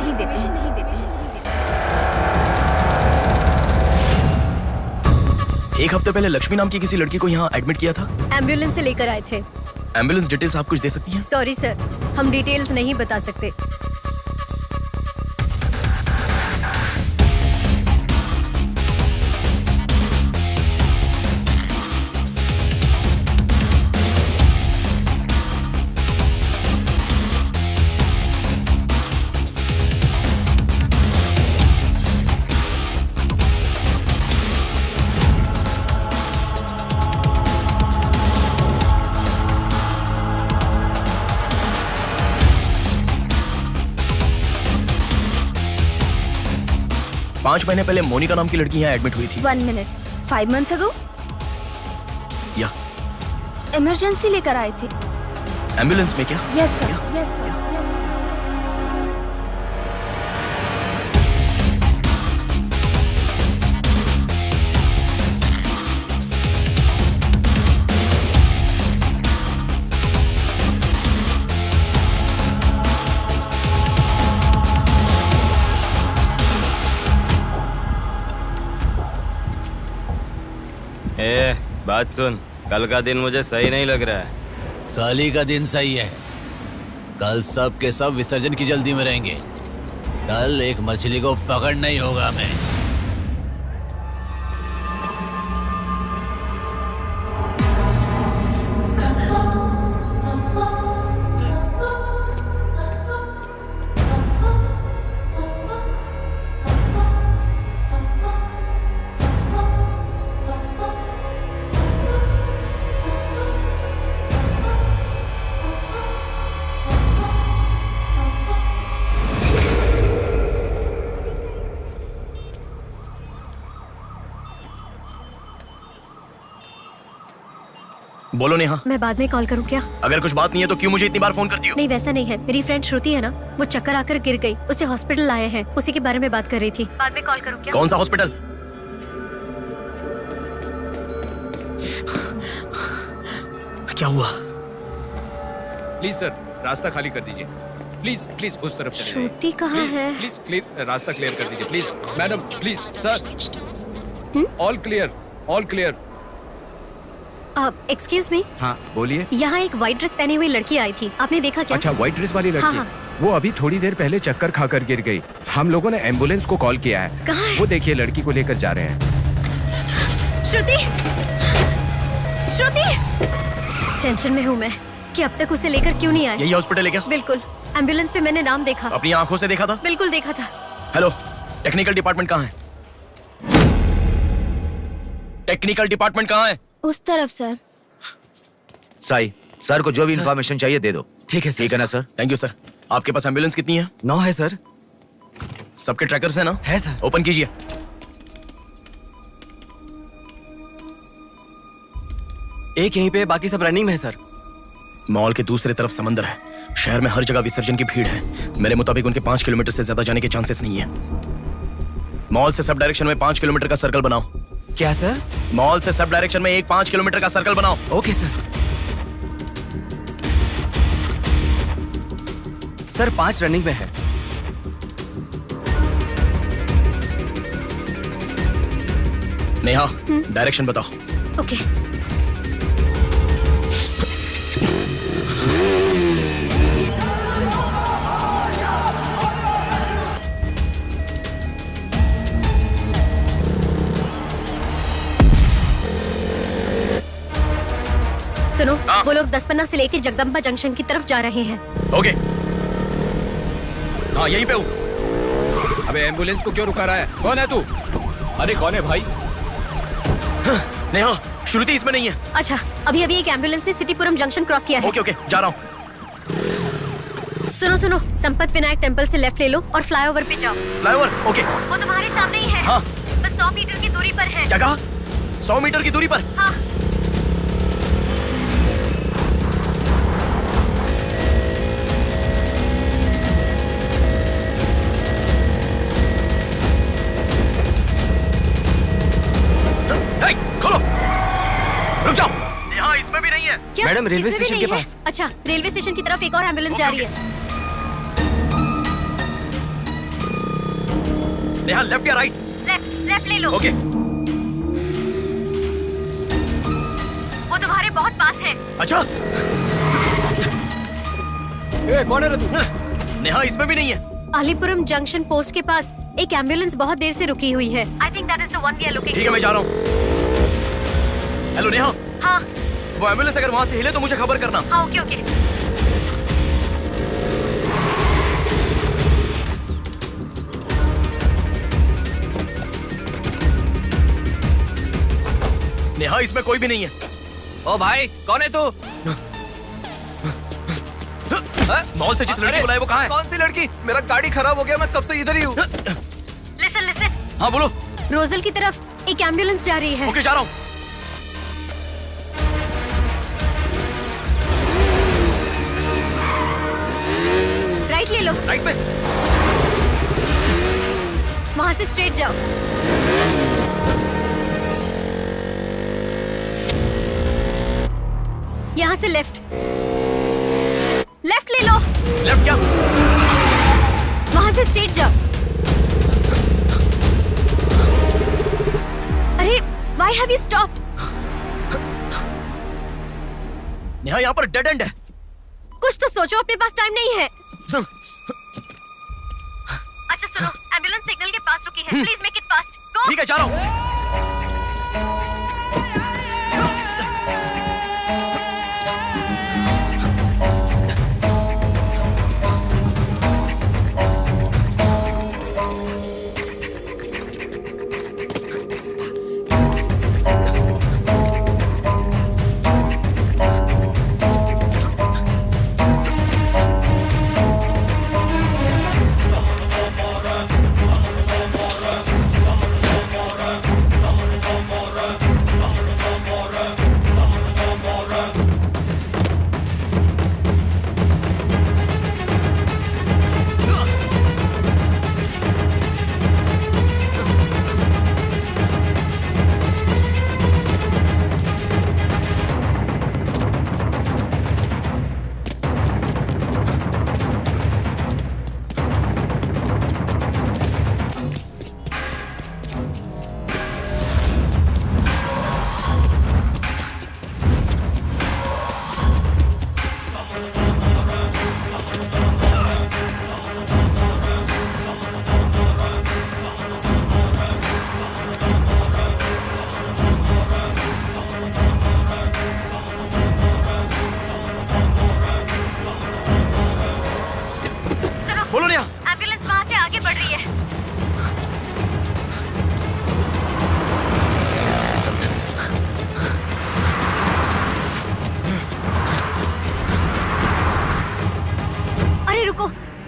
एक हफ्ते पहले लक्ष्मी नाम की किसी लड़की को यहाँ एडमिट किया था। एम्बुलेंस से लेकर आए थे। एम्बुलेंस डिटेल्स आप कुछ दे सकती हैं? सॉरी सर, हम डिटेल्स नहीं बता सकते। पांच महीने पहले मोनिका नाम की लड़की यहाँ एडमिट हुई थी। 1 मिनट। 5 months ago? या इमरजेंसी लेकर आए थे। एम्बुलेंस में क्या? Yes sir, yes sir, yes sir. बात सुन, कल का दिन मुझे सही नहीं लग रहा है। कल ही का दिन सही है। कल सब के सब विसर्जन की जल्दी में रहेंगे। कल एक मछली को पकड़ना ही होगा हमें। बोलो नेहा। मैं बाद में कॉल करूँ क्या? अगर कुछ बात नहीं है तो क्यों मुझे इतनी बार फोन करती हो? नहीं वैसा नहीं है, मेरी फ्रेंड श्रुति है ना, वो चक्कर आकर गिर गई, उसे हॉस्पिटल लाए हैं, उसी के बारे में बात कर रही थी। बाद में कॉल करूँ क्या? कौन सा हॉस्पिटल? क्या हुआ? प्लीज सर, रास्ता खाली कर दीजिए। प्लीज प्लीज उस तरफ चले जाइए। श्रुति कहाँ है? प्लीज क्लियर, रास्ता क्लियर कर दीजिए please. Madam please sir, all clear, all clear. Excuse me. हाँ बोलिए। यहाँ एक व्हाइट ड्रेस पहनी हुई लड़की आई थी, आपने देखा क्या? अच्छा, व्हाइट ड्रेस वाली लड़की? हाँ। वो अभी थोड़ी देर पहले चक्कर खाकर गिर गई। हम लोगों ने एम्बुलेंस को कॉल किया है। कहाँ है? वो देखिए लड़की को लेकर जा रहे हैं। श्रुति, श्रुति! टेंशन में हूँ मैं कि अब तक उसे लेकर क्यों नहीं आए। यही हॉस्पिटल है क्या? बिल्कुल, एम्बुलेंस पे मैंने नाम देखा। अपनी आंखों से देखा था? बिल्कुल देखा था। हेलो, टेक्निकल डिपार्टमेंट कहाँ है? टेक्निकल डिपार्टमेंट कहाँ है? उस तरफ सर। साई, सर को जो भी इंफॉर्मेशन चाहिए दे दो। ठीक है सर। ठीक है ना सर? Thank you sir. आपके पास एम्बुलेंस कितनी है? 9 है सर। सबके ट्रैकर्स है ना? है सर। ओपन कीजिए। एक यहीं पे, बाकी सब रनिंग में है सर। मॉल के दूसरे तरफ समंदर है। शहर में हर जगह विसर्जन की भीड़ है। मेरे मुताबिक उनके 5 किलोमीटर से ज्यादा जाने के चांसेस नहीं है। मॉल से सब डायरेक्शन में 5 किलोमीटर का सर्कल बनाओ। क्या सर? मॉल से सब डायरेक्शन में एक 5 किलोमीटर का सर्कल बनाओ। Okay sir. सर 5 रनिंग में है। नेहा, डायरेक्शन बताओ। ओके। वो लोग 10 से लेके जगदम्बा जंक्शन की तरफ जा रहे हैं। ओके, हाँ यहीं पे हूँ। अबे एम्बुलेंस को क्यों रुका रहा है? कौन है तू? अरे कौन है भाई? नेहा, श्रुति इसमें नहीं है। अच्छा, अभी अभी एक एम्बुलेंस ने सिटीपुरम जंक्शन क्रॉस किया है। ओके ओके, जा रहा हूँ। सुनो सुनो, संपत विनायक टेम्पल से लेफ्ट ले लो और फ्लाईओवर पे जाओ। फ्लाईओवर? ओके। वो तुम्हारे सामने ही है। हाँ। बस 100 मीटर की दूरी पर है। क्या कहा? 100 मीटर की दूरी पर? हाँ। खोलो, रुक जाओ। यहाँ इसमें भी नहीं है। क्या? मैडम, रेलवे इसमें भी स्टेशन के नहीं है? पास। अच्छा, रेलवे स्टेशन की तरफ एक और एम्बुलेंस जा रही है। नेहा, लेफ्ट या राइट? लेफ्ट ले लो। ओके। वो तुम्हारे बहुत पास है। अच्छा, कौन है रे तू? नेहा इसमें भी नहीं है। अलीपुरम जंक्शन पोस्ट के पास एक एम्बुलेंस बहुत देर से रुकी हुई है। I think that is the one we are looking. ठीक है, मैं जा रहा हूँ। हेलो नेहा। हाँ। वो एम्बुलेंस अगर वहाँ से हिले तो मुझे खबर करना। हाँ, ओके ओके। नेहा इसमें कोई भी नहीं है। ओ भाई, कौन है तू? मॉल से जिस लड़की बुलाए वो कहाँ है? कौन सी लड़की? मेरा गाड़ी खराब हो गया, मैं कब से इधर ही हूँ। लिसन। हाँ बोलो। रोजल की तरफ एक एम्बुलेंस जा रही है। ओके, जा रहा हूँ। राइट ले लो। राइट पे? वहाँ से स्ट्रेट जाओ। यहाँ से लेफ्ट ले लो। लेफ्ट क्या? वहाँ से स्ट्रेट जाओ। अरे, why have you stopped? Neha, यहाँ पर डेड एंड है। कुछ तो सोचो, अपने पास टाइम नहीं है। अच्छा सुनो, एम्बुलेंस सिग्नल के पास रुकी है। Please make it fast. Go. ठीक है, जा रहा हूँ।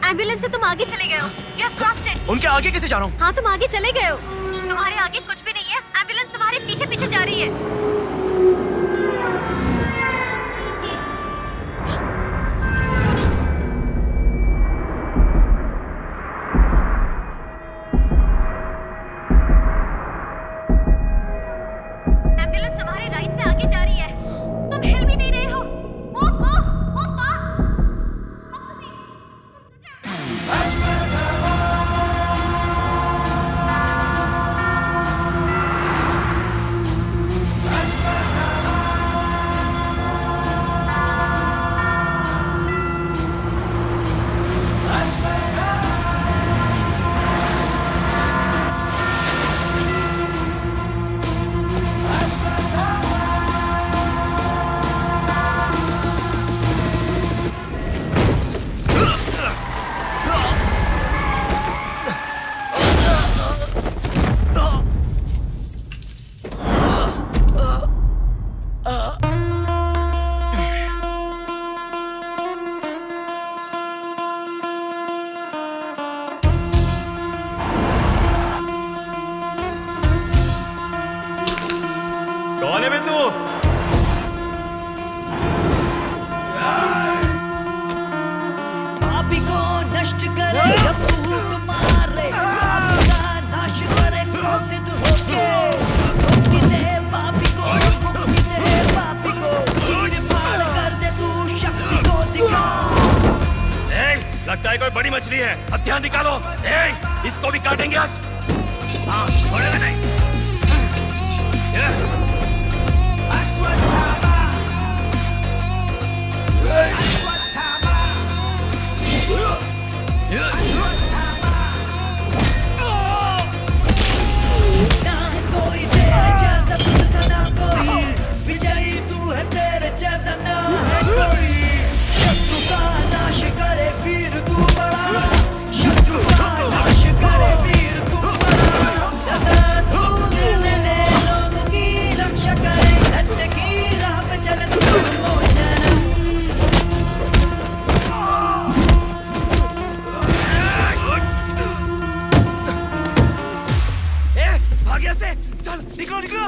एम्बुलेंस से तुम आगे चले गए हो। You have crossed it. उनके आगे कैसे जा रहा हूँ? हाँ, तुम आगे चले गए हो। तुम्हारे आगे कुछ भी नहीं है। एम्बुलेंस तुम्हारे पीछे पीछे जा रही है। एम्बुलेंस तुम्हारे राइट से आगे जा रही है। तुम हिल भी नहीं रहे हो। Move fast. मछली है, अब ध्यान निकालो। इसको भी काटेंगे आज। हाँ, छोड़ेगा नहीं। ना है कोई तेरे जैसा, तुझसा ना कोई, विजयी तू है, तेरे जैसा ना है कोई। शत्रु का नाश करे वीर तू बड़ा, शत्रु का नाश करे वीर तू बड़ा। सदा तू निर्णय ले, लोगों की रक्षा करे, सत्य की राह पे चले तू मोचन। भाग्य से चल, निकलो निकलो।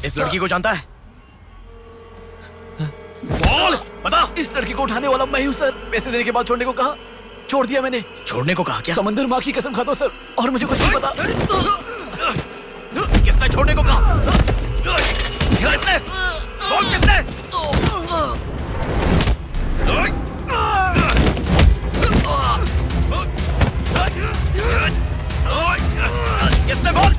इस लड़की को जानता है? बोल, बता। इस लड़की को उठाने वाला मैं हूँ सर। पैसे देने के बाद छोड़ने को कहा, छोड़ दिया मैंने। छोड़ने को कहा क्या? समंदर माँ की कसम खाता हूँ सर, और मुझे कुछ नहीं पता। किसने छोड़ने को कहा? किसने? बोल किसने? किसने? बोल।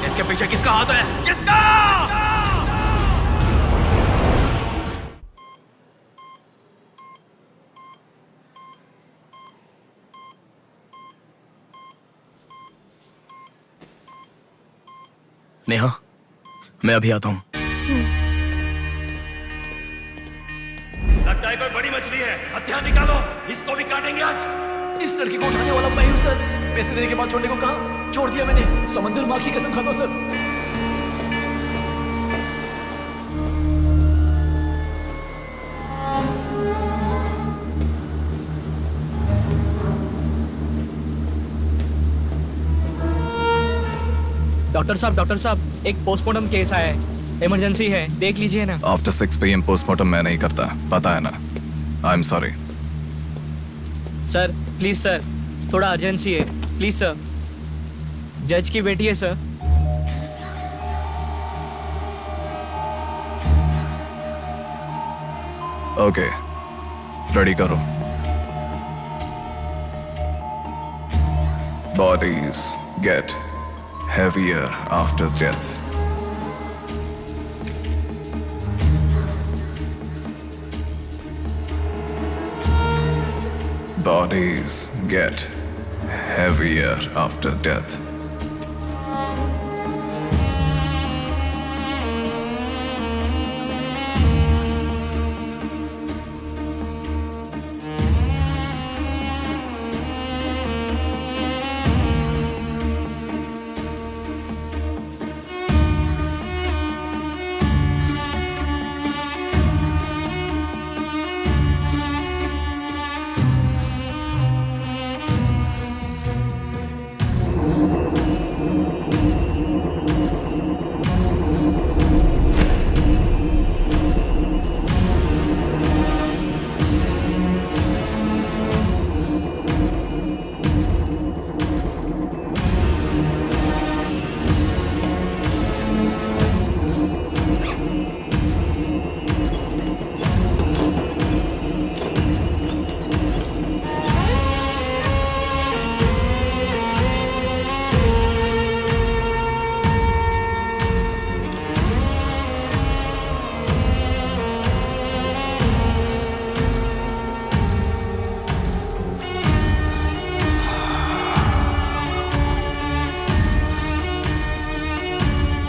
इसके पीछे किसका हाथ है? किसका? नेहा, मैं अभी आता हूं। लगता है कोई बड़ी मछली है, हथियार निकालो, इसको भी काटेंगे आज। इस लड़की को उठाने वाला मैं हूँ सर। पैसे देने के बाद छोड़ने को कहा, छोड़ दिया मैंने। समंदर माँ की कसम खाता हूँ सर। डॉक्टर साहब, एक पोस्टमार्टम केस आया है, इमरजेंसी है, देख लीजिए ना। आफ्टर 6 PM पोस्टमार्टम मैं नहीं करता, पता है ना। I am sorry sir, please sir, थोड़ा अर्जेंसी है, प्लीज सर। जज की बेटी है सर। ओके, रेडी करो। Bodies get heavier after death. Bodies get heavier after death.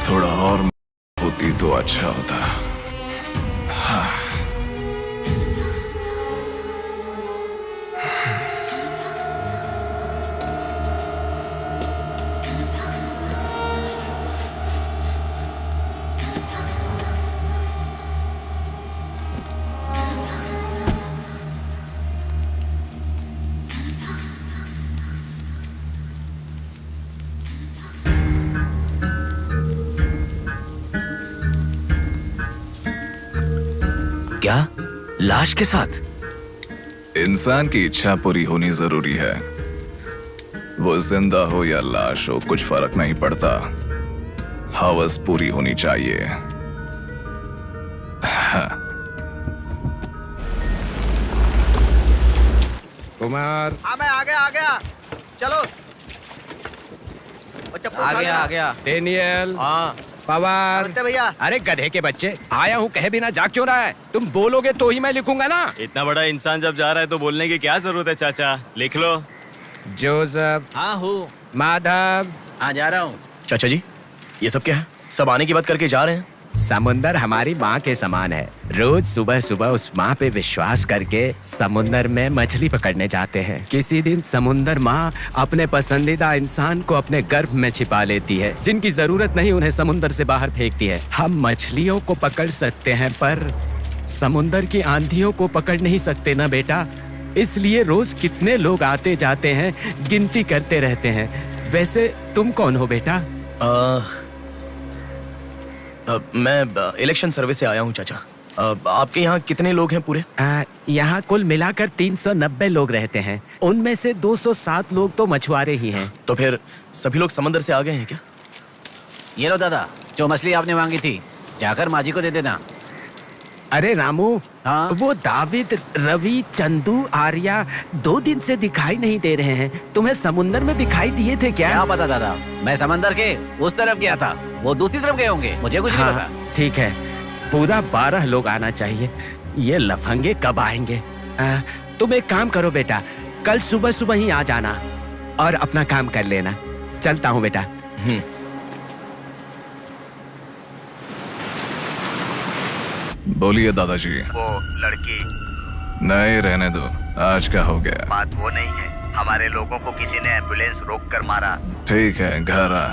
थोड़ा और होती तो अच्छा होता। हाँ। क्या? लाश के साथ? इंसान की इच्छा पूरी होनी जरूरी है। वो जिंदा हो या लाश हो, कुछ फर्क नहीं पड़ता। हवस पूरी होनी चाहिए। हाँ। कुमार, हाँ मैं आ गया। चलो। आ गया। डेनियल। हाँ। पवार। नमस्ते भैया। अरे गधे के बच्चे, आया हूँ कहे बिना जाग क्यों रहा है? तुम बोलोगे तो ही मैं लिखूंगा ना। इतना बड़ा इंसान जब जा रहा है तो बोलने की क्या जरूरत है चाचा, लिख लो। जोसेफ। हाँ हूँ। माधव। हाँ जा रहा हूँ। चाचा जी, ये सब क्या है? सब आने की बात करके जा रहे हैं। समुंदर हमारी माँ के समान है। रोज सुबह सुबह उस माँ पे विश्वास करके समुंदर में मछली पकड़ने जाते हैं। किसी दिन समुंदर माँ अपने पसंदीदा इंसान को अपने गर्भ में छिपा लेती है। जिनकी जरूरत नहीं उन्हें समुंदर से बाहर फेंकती है। हम मछलियों को पकड़ सकते हैं पर समुंदर की आंधियों को पकड़ नहीं सकते ना बेटा। इसलिए रोज कितने लोग आते जाते हैं, गिनती करते रहते हैं। वैसे तुम कौन हो बेटा? मैं इलेक्शन सर्विस से आया हूँ चाचा। आपके यहाँ कितने लोग हैं पूरे? यहाँ कुल मिलाकर 390 लोग रहते हैं। उनमें से 207 लोग तो मछुआरे ही हैं। तो फिर सभी लोग समंदर से आ गए हैं क्या? ये लो दादा, जो मछली आपने मांगी थी, जाकर माँ जी को दे देना। अरे रामू, हाँ? वो दाविद, रवि, चंदू, आर्या 2 दिन से दिखाई नहीं दे रहे हैं। तुम्हें समुंदर में दिखाई दिए थे क्या? क्या पता दादा, मैं समंदर के उस तरफ गया था, वो दूसरी तरफ गए होंगे, मुझे कुछ नहीं पता। ठीक है, पूरा 12 लोग आना चाहिए। ये लफंगे कब आएंगे? तुम एक काम करो बेटा, कल सुबह सुबह ही आ जाना और अपना काम कर लेना। चलता हूँ बेटा। बोलिए दादाजी। वो लड़की। नहीं रहने दो, आज का हो गया। बात वो नहीं है, हमारे लोगों को किसी ने एम्बुलेंस रोक कर मारा। ठीक है, घर आ।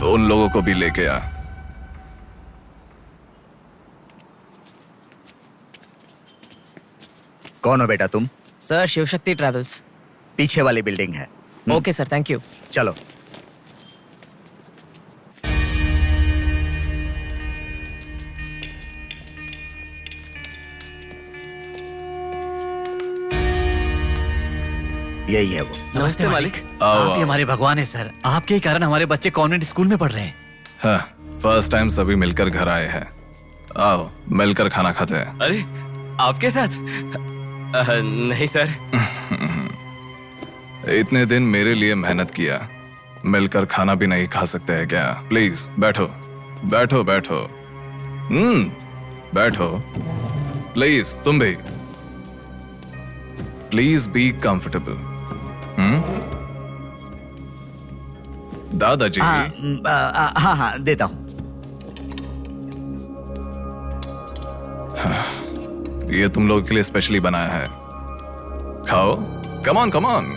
उन लोगों को भी लेके आ। कौन हो बेटा तुम? Sir, Shivshakti travels. पीछे वाली बिल्डिंग है। Okay sir, thank you. चलो। यही है वो। नमस्ते मालिक। आओ, आप ही आओ। हमारे भगवान है सर। आपके ही कारण हमारे बच्चे कॉन्वेंट स्कूल में पढ़ रहे हैं। हाँ, फर्स्ट टाइम सभी मिलकर घर आए हैं। आओ मिलकर खाना खाते हैं। अरे आपके साथ? नहीं सर। इतने दिन मेरे लिए मेहनत किया, मिलकर खाना भी नहीं खा सकते हैं क्या? प्लीज बैठो बैठो बैठो। बैठो प्लीज। तुम भी प्लीज बी कंफर्टेबल। दादाजी। हाँ देता हूँ। ये तुम लोगों के लिए स्पेशली बनाया है, खाओ। Come on come on.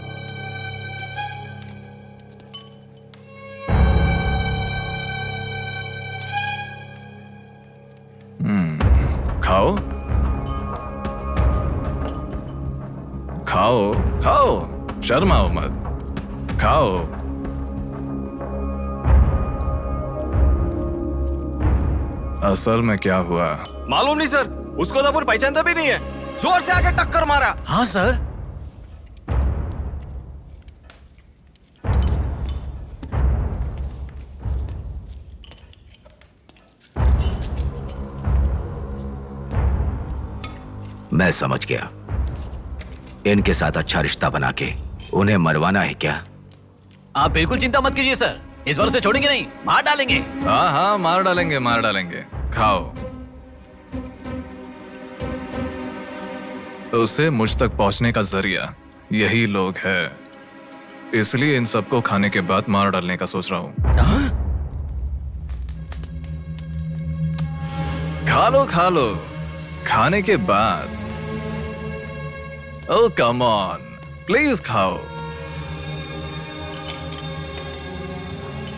खाओ खाओ खाओ, शर्माओ मत, खाओ। असल में क्या हुआ मालूम नहीं सर, उसको तो पहचानता भी नहीं है। जोर से आके टक्कर मारा। हाँ सर। मैं समझ गया। इनके साथ अच्छा रिश्ता बना के उन्हें मरवाना है क्या? आप बिल्कुल चिंता मत कीजिए सर, इस बार उसे छोड़ेंगे नहीं, मार डालेंगे। हाँ हाँ, मार डालेंगे मार डालेंगे। खाओ। उसे मुझ तक पहुंचने का जरिया यही लोग है, इसलिए इन सबको खाने के बाद मार डालने का सोच रहा हूं। खा लो खाने के बाद। ओ कम ऑन, प्लीज खाओ।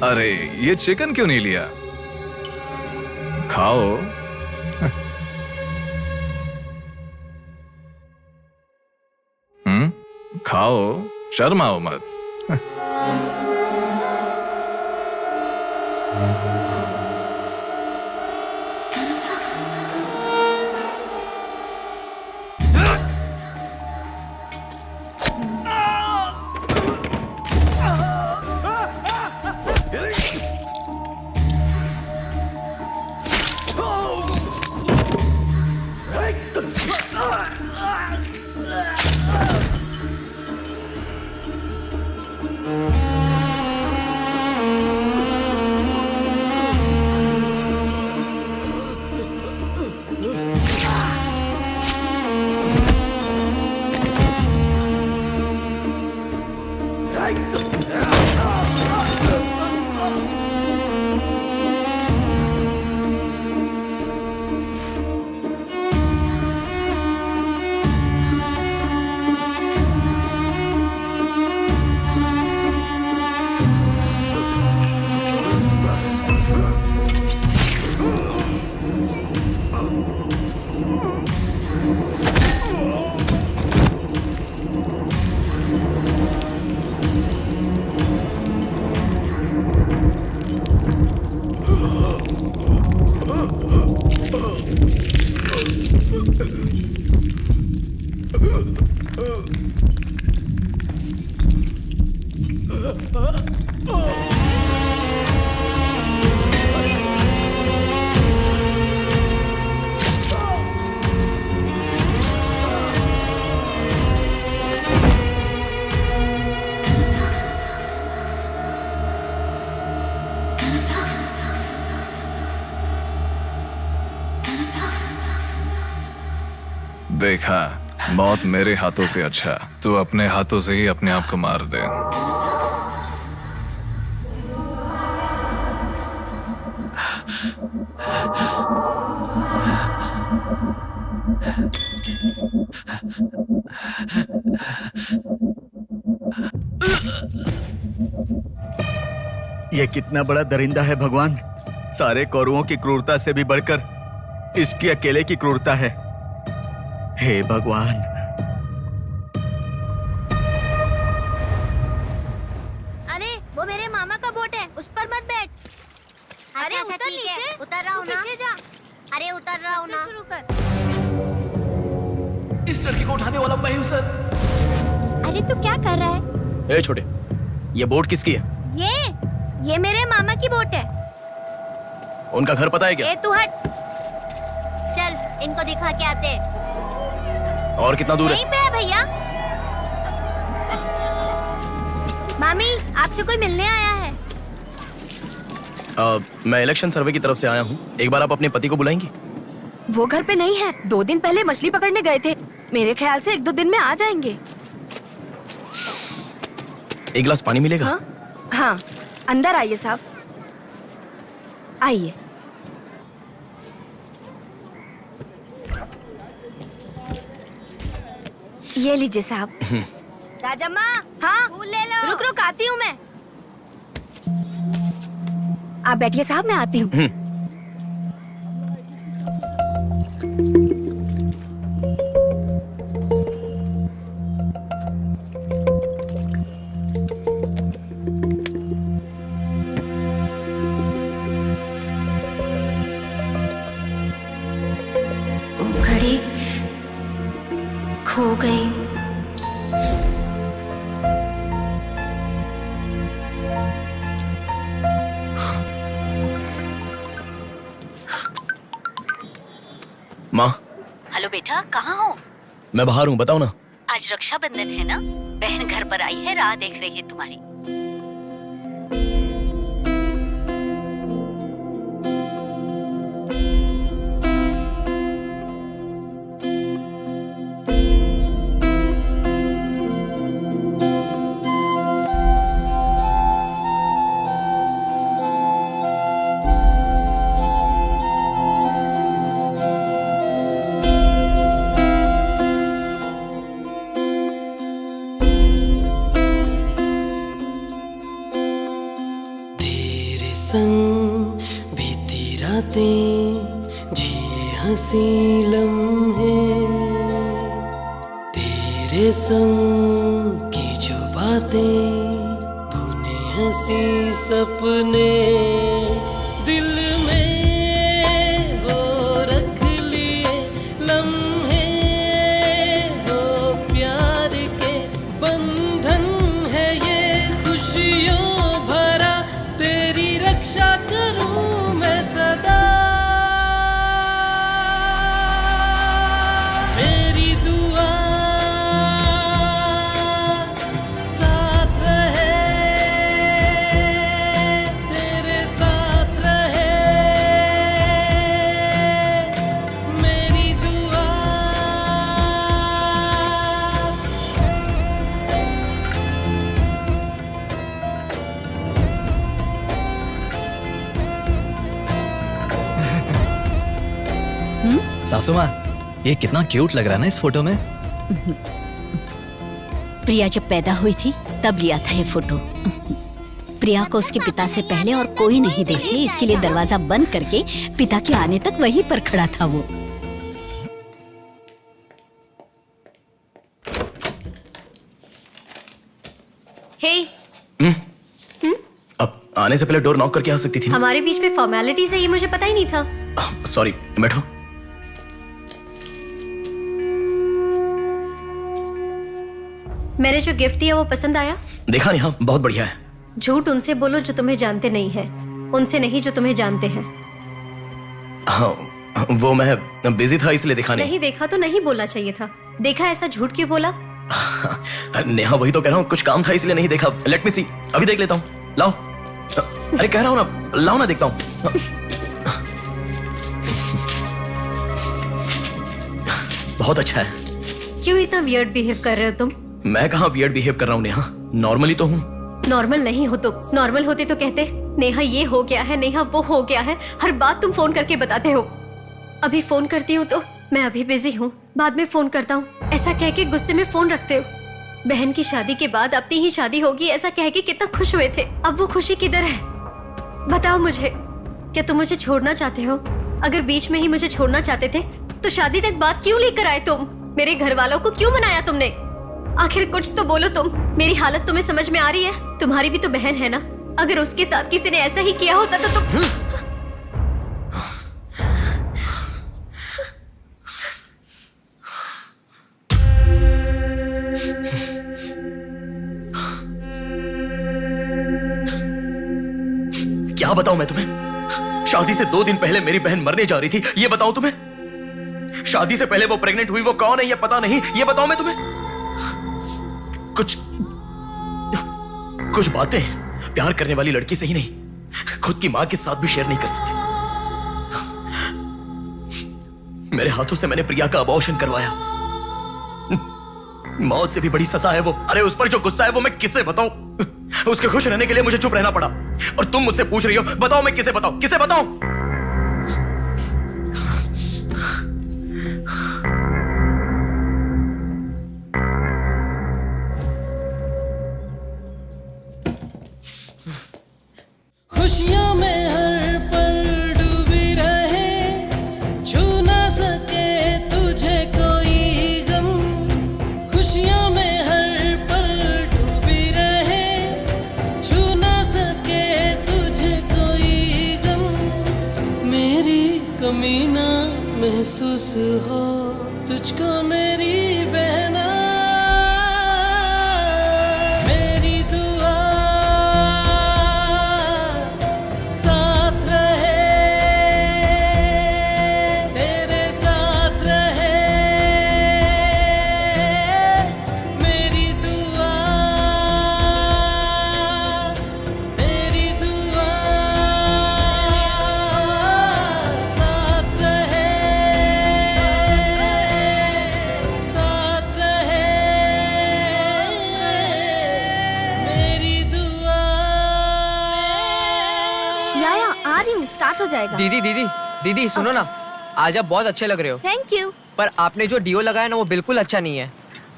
अरे ये चिकन क्यों नहीं लिया? खाओ। खाओ, शर्माओ मत। देखा, मौत मेरे हाथों से अच्छा तू अपने हाथों से ही अपने आप को मार दे। ये कितना बड़ा दरिंदा है भगवान। सारे कौरवों की क्रूरता से भी बढ़कर इसकी अकेले की क्रूरता है। हे भगवान। अरे वो मेरे मामा का बोट है, उस पर मत बैठ। अरे अच्छा, उतर ठीक है, नीचे, उतर रहा हूँ ना। नीचे जा। अरे उतर रहा हूँ ना। शुरू कर। इस लड़की को उठाने वाला मैं हूँ सर। अरे तू क्या कर रहा है? ए छोटे, ये बोट किसकी है? ये मेरे मामा की बोट है। उनका घर पता है क्या? ए तू हट। चल इनको दिखा के आते। और कितना दूर यहीं पे है भैया। मामी आपसे कोई मिलने आया है। मैं इलेक्शन सर्वे की तरफ से आया हूँ। एक बार आप अपने पति को बुलाएंगी? वो घर पे नहीं है, 2 दिन पहले मछली पकड़ने गए थे। मेरे ख्याल से 1-2 दिन में आ जाएंगे। एक गिलास पानी मिलेगा? हाँ, अंदर आइए साहब, आइए। ये लीजिए साहब। राजम्मा, हाँ फूल ले लो। रुक रुक आती हूँ मैं। आप बैठिए साहब, मैं आती हूँ। घड़ी खो गई। माँ। हेलो बेटा, कहाँ हो? मैं बाहर हूँ, बताओ ना। आज रक्षाबंधन है ना, बहन घर पर आई है, राह देख रही है तुम्हारी। संग बीती रातें जिए हंसी लम्हे, तेरे संग की जो बातें बुने हंसी सपने, दिल में वो रख लिए लम्हे, वो प्यार के बंधन है ये खुशियों भरा, तेरी रक्षा करूं मैं सदा, मेरी दुआ साथ रहे, तेरे साथ रहे, मेरी दुआ। सासू माँ, ये कितना क्यूट लग रहा है ना इस फोटो में। प्रिया जब पैदा हुई थी तब लिया था ये फोटो। प्रिया को उसके पिता से पहले और कोई नहीं देखे, इसके लिए दरवाजा बंद करके पिता के आने तक वहीं पर खड़ा था वो। हे, अब आने से पहले डोर नॉक करके आ सकती थी ना? हमारे बीच में फॉर्मेलिटीज है, ये मुझे पता ही नहीं था। सॉरी, बैठो। मैंने जो गिफ्ट दिया वो पसंद आया? देखा नहीं? हाँ, बहुत बढ़िया है। झूठ उनसे बोलो जो तुम्हें जानते नहीं है, उनसे नहीं जो तुम्हें जानते हैं। हाँ, वो मैं बिजी था इसलिए देखा नहीं। नहीं देखा तो नहीं बोलना चाहिए था, देखा ऐसा झूठ क्यों बोला? नेहा, वही तो कह रहा हूँ, कुछ काम था इसलिए नहीं देखा। लेट मी सी, अभी देख लेता हूँ। लाओ। अरे कह रहा हूँ ना, लाओ ना, देखता हूँ। बहुत अच्छा है। क्यों इतना वियर्ड बिहेव कर रहे हो तुम? मैं कहाँ वियर्ड बिहेव कर रहा हूँ नेहा, नॉर्मली तो हूँ। नॉर्मल नहीं हो तुम, नॉर्मल होते तो कहते नेहा ये हो गया है, नेहा वो हो गया है, हर बात तुम फोन करके बताते हो। अभी फोन करती हूँ तो मैं अभी बिजी हूँ, बाद में फोन करता हूँ, ऐसा कह के गुस्से में फोन रखते हो। बहन की शादी के बाद अपनी ही शादी होगी ऐसा कह के कितना खुश हुए थे, अब वो खुशी किधर है? बताओ मुझे, क्या तुम मुझे छोड़ना चाहते हो? अगर बीच में ही मुझे छोड़ना चाहते थे तो शादी तक बात क्यों लेकर आए तुम? मेरे घर वालों को क्यों मनाया तुमने? आखिर कुछ तो बोलो तुम। मेरी हालत तुम्हें समझ में आ रही है? तुम्हारी भी तो बहन है ना, अगर उसके साथ किसी ने ऐसा ही किया होता तो तुम क्या बताऊं मैं तुम्हें? शादी से 2 दिन पहले मेरी बहन मरने जा रही थी, ये बताऊं तुम्हें? शादी से पहले वो प्रेग्नेंट हुई, वो कौन है ये पता नहीं, ये बताऊं मैं तुम्हें? कुछ बातें प्यार करने वाली लड़की से ही नहीं, खुद की मां के साथ भी शेयर नहीं कर सकते। मेरे हाथों से मैंने प्रिया का अबॉर्शन करवाया, मौत से भी बड़ी सजा है वो। अरे उस पर जो गुस्सा है वो मैं किसे बताऊं? उसके खुश रहने के लिए मुझे चुप रहना पड़ा, और तुम मुझसे पूछ रही हो बताओ मैं किसे बताऊं, किसे बताऊं? खुशियों में हर पल डूबी रहे, छू ना सके तुझे कोई गम। खुशियों में हर पल डूबी रहे, छू ना सके तुझे कोई गम। मेरी कमी ना महसूस हो तुझको मेरी बहना, मेरी दुआ साथ रहे, तेरे साथ रहे, मेरी दुआ, मेरी दुआ साथ रहे, साथ रहे, मेरी दुआ। याया आ रही हूँ, स्टार्ट हो जाएगा। दीदी दीदी दीदी सुनो ना, आज आप बहुत अच्छे लग रहे हो। Thank you. पर आपने जो डिओ लगाया ना वो बिल्कुल अच्छा नहीं है।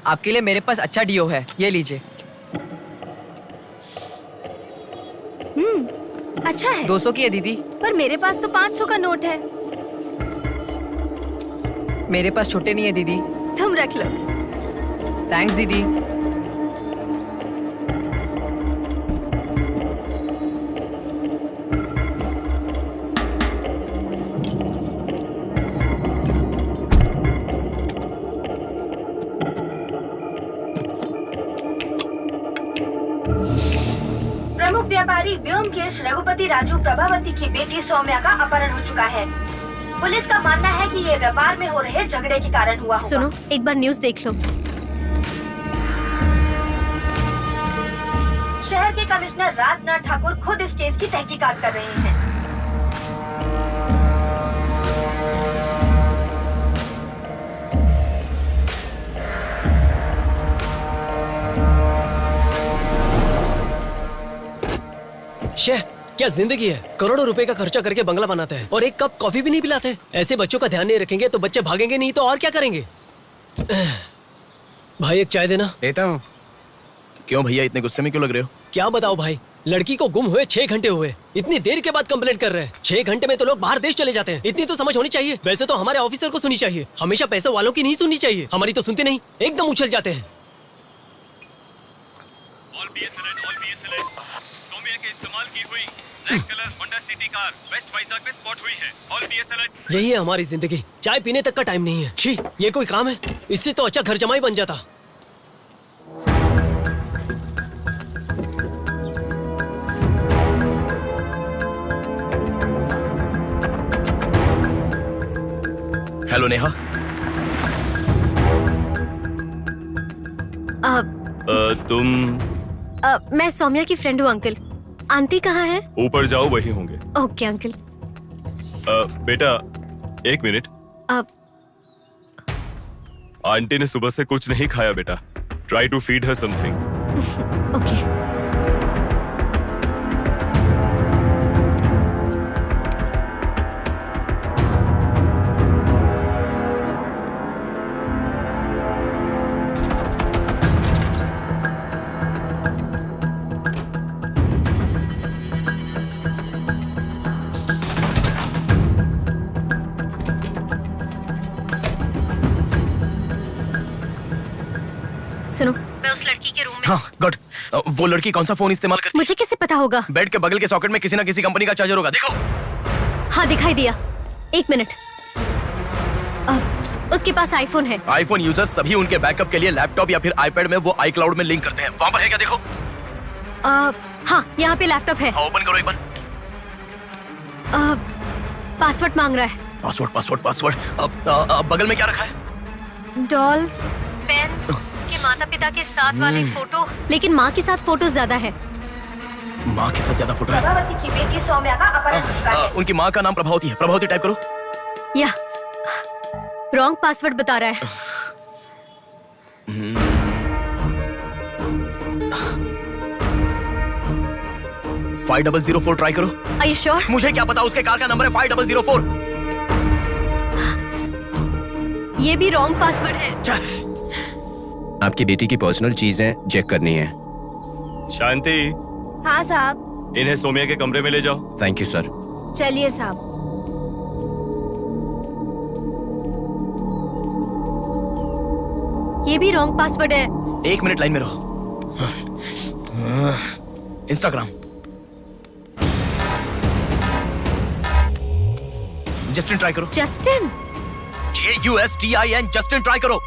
आपके लिए मेरे पास अच्छा डिओ है, ये लीजिए। अच्छा है। 200 की है दीदी। पर मेरे पास तो 500 का नोट है। मेरे पास छोटे नहीं है दीदी। तुम रख लो। थैंक्स दीदी। प्रमुख व्यापारी व्योमकेश रघुपति राजू प्रभावती की बेटी सौम्या का अपहरण हो चुका है। पुलिस का मानना है कि ये व्यापार में हो रहे झगड़े के कारण हुआ होगा। सुनो, एक बार न्यूज़ देख लो। शहर के कमिश्नर राजनाथ ठाकुर खुद इस केस की तहकीकात कर रहे हैं। शे, क्या जिंदगी है। करोड़ों रुपए का खर्चा करके बंगला बनाते हैं और एक कप कॉफी भी नहीं पिलाते। ऐसे बच्चों का ध्यान नहीं रखेंगे तो बच्चे भागेंगे नहीं तो और क्या करेंगे। भाई एक चाय देना। देता हूँ। क्यों भैया इतने गुस्से में क्यों लग रहे हो? क्या बताओ भाई, लड़की को गुम हुए 6 घंटे हुए, इतनी देर के बाद कंप्लेंट कर रहे हैं। 6 घंटे में तो लोग बाहर देश चले जाते हैं। इतनी तो समझ होनी चाहिए। वैसे तो हमारे ऑफिसर को सुनी चाहिए, हमेशा पैसे वालों की नहीं सुननी चाहिए। हमारी तो सुनते नहीं, एकदम उछल जाते हैं। सौम्या के इस्तेमाल की हुई black colour Honda City car west Vizag में स्पॉट हुई है। All BS alert. यही है हमारी जिंदगी। चाय पीने तक का टाइम नहीं है। छी, ये कोई काम है? इससे तो अच्छा घर जमाई बन जाता। हेलो नेहा। तुम? मैं सौम्या की फ्रेंड हूँ अंकल। आंटी कहाँ है? ऊपर जाओ, वही होंगे। Okay uncle. बेटा एक मिनट। आंटी ने सुबह से कुछ नहीं खाया बेटा। Try to feed her something. Okay. सुनो, मैं उस लड़की के रूम में। हाँ गुड। वो लड़की कौन सा फोन इस्तेमाल करती है? मुझे कैसे पता होगा? बेड के बगल के सॉकेट में किसी ना किसी कंपनी का चार्जर होगा, देखो। हाँ दिखाई दिया। 1 मिनट। उसके पास आईफोन है। आईफोन यूजर्स सभी उनके बैकअप के लिए लैपटॉप या फिर आईपैड में वो iCloud में लिंक करते हैं। वहाँ पर है क्या, देखो। हाँ, यहाँ पे लैपटॉप है। हाँ, ओपन करो एक बार। पासवर्ड मांग रहा है। Password password password. बगल में क्या रखा है? डॉल्स, पेन्स, के माता पिता के साथ वाले फोटो। लेकिन माँ के साथ फोटो ज्यादा है। माँ के साथ ज्यादा फोटो है। प्रभावती की बेटी सौम्या का अपहरण हो चुका है। उनकी माँ का नाम प्रभावती है। प्रभावती टाइप करो। या रॉन्ग पासवर्ड बता रहा है। 5004 ट्राई करो। Are you sure? मुझे क्या पता, उसके कार का नंबर है 5004। ये भी रॉन्ग पासवर्ड है। आपकी बेटी की पर्सनल चीजें चेक करनी है। शांति, हाँ साहब। इन्हें सौम्या के कमरे में ले जाओ। Thank you sir. चलिए साहब। ये भी रॉन्ग पासवर्ड है। 1 मिनट लाइन में रहो। इंस्टाग्राम। जस्टिन ट्राई करो। जस्टिन? JUSTIN जस्टिन ट्राई करो।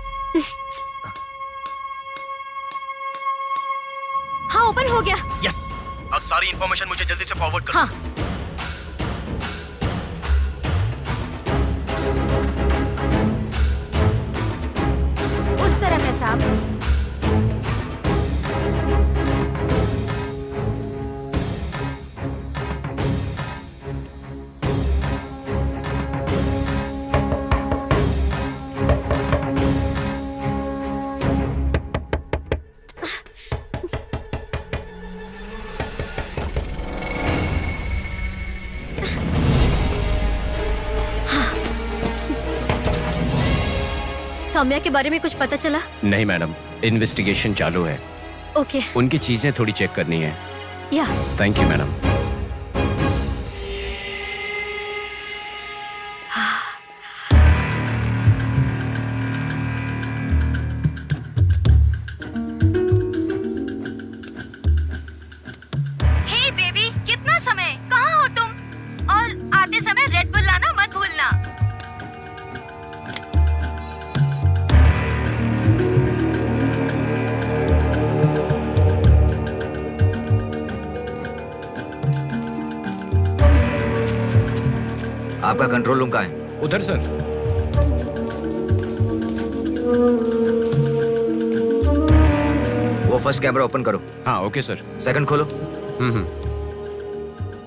हाँ, ओपन हो गया। यस। अब सारी इंफॉर्मेशन मुझे जल्दी से फॉरवर्ड करो। हाँ। उस तरफ है साहब। सौम्या के बारे में कुछ पता चला? नहीं मैडम, इन्वेस्टिगेशन चालू है। ओके। उनकी चीजें थोड़ी चेक करनी है। या। Thank you madam. आपका कंट्रोल रूम कहाँ है? उधर सर। वो फर्स्ट कैमरा ओपन करो। हाँ ओके सर। सेकंड खोलो।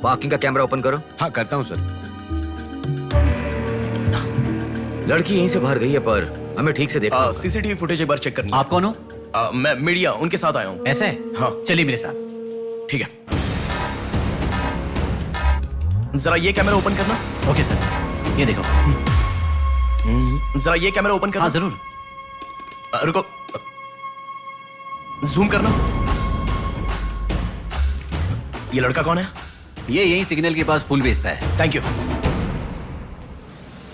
पार्किंग का कैमरा ओपन करो। हाँ करता हूँ सर। लड़की यहीं से बाहर गई है पर हमें ठीक से देखना। सीसीटीवी फुटेज एक बार चेक करनी है। आप कौन हो? मैं मीडिया, उनके साथ आया हूँ। ऐसा है? हाँ चलिए मेरे साथ। ठीक है, जरा ये कैमरा ओपन करना। ओके सर, ये देखो। जरा ये कैमरा ओपन करना। हाँ जरूर। रुको, जूम करना। ये लड़का कौन है? ये यही सिग्नल के पास फूल बेचता है। Thank you.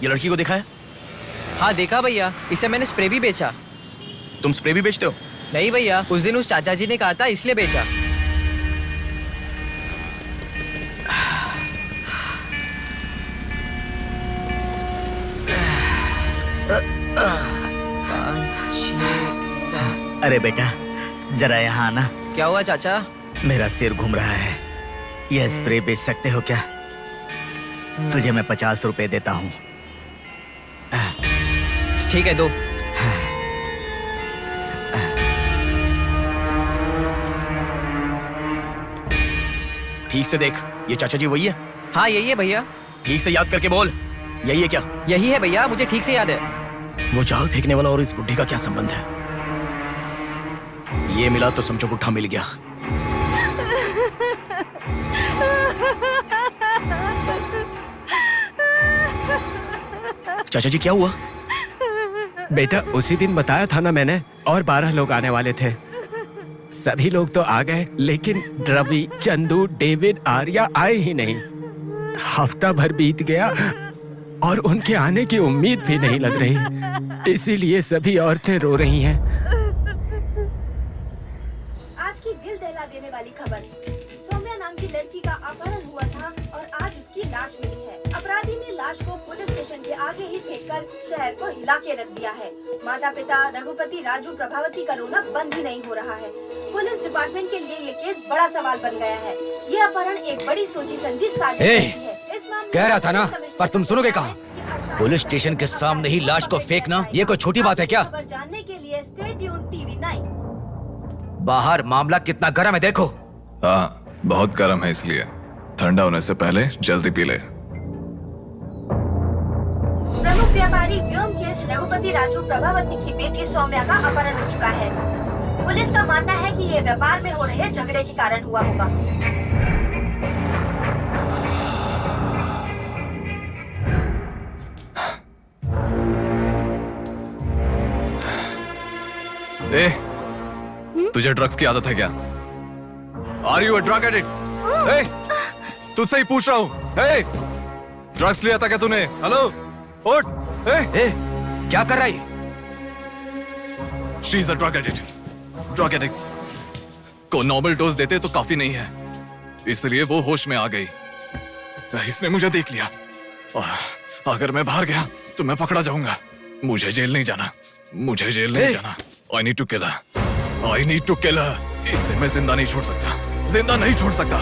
ये लड़की को देखा है? हाँ देखा भैया, इसे मैंने स्प्रे भी बेचा। तुम स्प्रे भी बेचते हो? नहीं भैया, उस दिन उस चाचा जी ने कहा था इसलिए बेचा। अरे बेटा जरा यहाँ आना। क्या हुआ चाचा? मेरा सिर घूम रहा है। यह स्प्रे बेच सकते हो क्या? तुझे मैं 50 रुपए देता हूँ। ठीक है, दो। ठीक से देख, ये चाचा जी वही है? हाँ यही है भैया। ठीक से याद करके बोल, यही है क्या? यही है भैया, मुझे ठीक से याद है। वो जाल फेंकने वाला और इस बुड्ढे का क्या संबंध है? ये मिला तो समझो बुड्ढा मिल गया। चाचा जी क्या हुआ? बेटा उसी दिन बताया था ना मैंने, और 12 लोग आने वाले थे। सभी लोग तो आ गए लेकिन रवि, चंदू, डेविड, आर्या आए ही नहीं। हफ्ता भर बीत गया और उनके आने की उम्मीद भी नहीं लग रही। इसीलिए सभी औरतें रो रही हैं। आज की दिल दहला देने वाली खबर, सौम्या नाम की लड़की का अपहरण हुआ था और आज उसकी लाश मिली है। अपराधी ने लाश को पुलिस स्टेशन के आगे ही फेंककर शहर को हिला के रख दिया है। माता पिता रघुपति, राजू, प्रभावती का रोना बंद ही नहीं हो रहा है। पुलिस डिपार्टमेंट के लिए ये केस बड़ा सवाल बन गया है। ये अपहरण एक बड़ी सोची समझी साजिश है। कह रहा था ना, पर तुम सुनोगे कहाँ? पुलिस स्टेशन के सामने ही लाश को फेंकना ये कोई छोटी बात है क्या? जानने के लिए स्टे ट्यून्ड टीवी 9। बाहर मामला कितना गर्म है देखो। हाँ बहुत गर्म है, इसलिए ठंडा होने से पहले जल्दी पी ले। प्रमुख व्यापारी व्योमकेश रघुपति राजू प्रभावती की बेटी सौम्या का अपहरण हो चुका है। पुलिस का मानना है कि ये व्यापार में हो रहे झगड़े के कारण हुआ होगा। ए, तुझे ड्रग्स की आदत है क्या? Are you a drug addict? तुझसे ही पूछ रहा हूँ। ड्रग्स लिया था क्या तूने? हेलो, उठ। क्या कर रहा है? She is a drug addict. Drug addicts को नॉर्मल डोज देते तो काफी नहीं है, इसलिए वो होश में आ गई। इसने मुझे देख लिया। अगर मैं बाहर गया तो मैं पकड़ा जाऊंगा। मुझे जेल नहीं जाना, मुझे जेल नहीं जाना। I need to kill her. I need to kill her. इसे मैं जिंदा नहीं छोड़ सकता, जिंदा नहीं छोड़ सकता।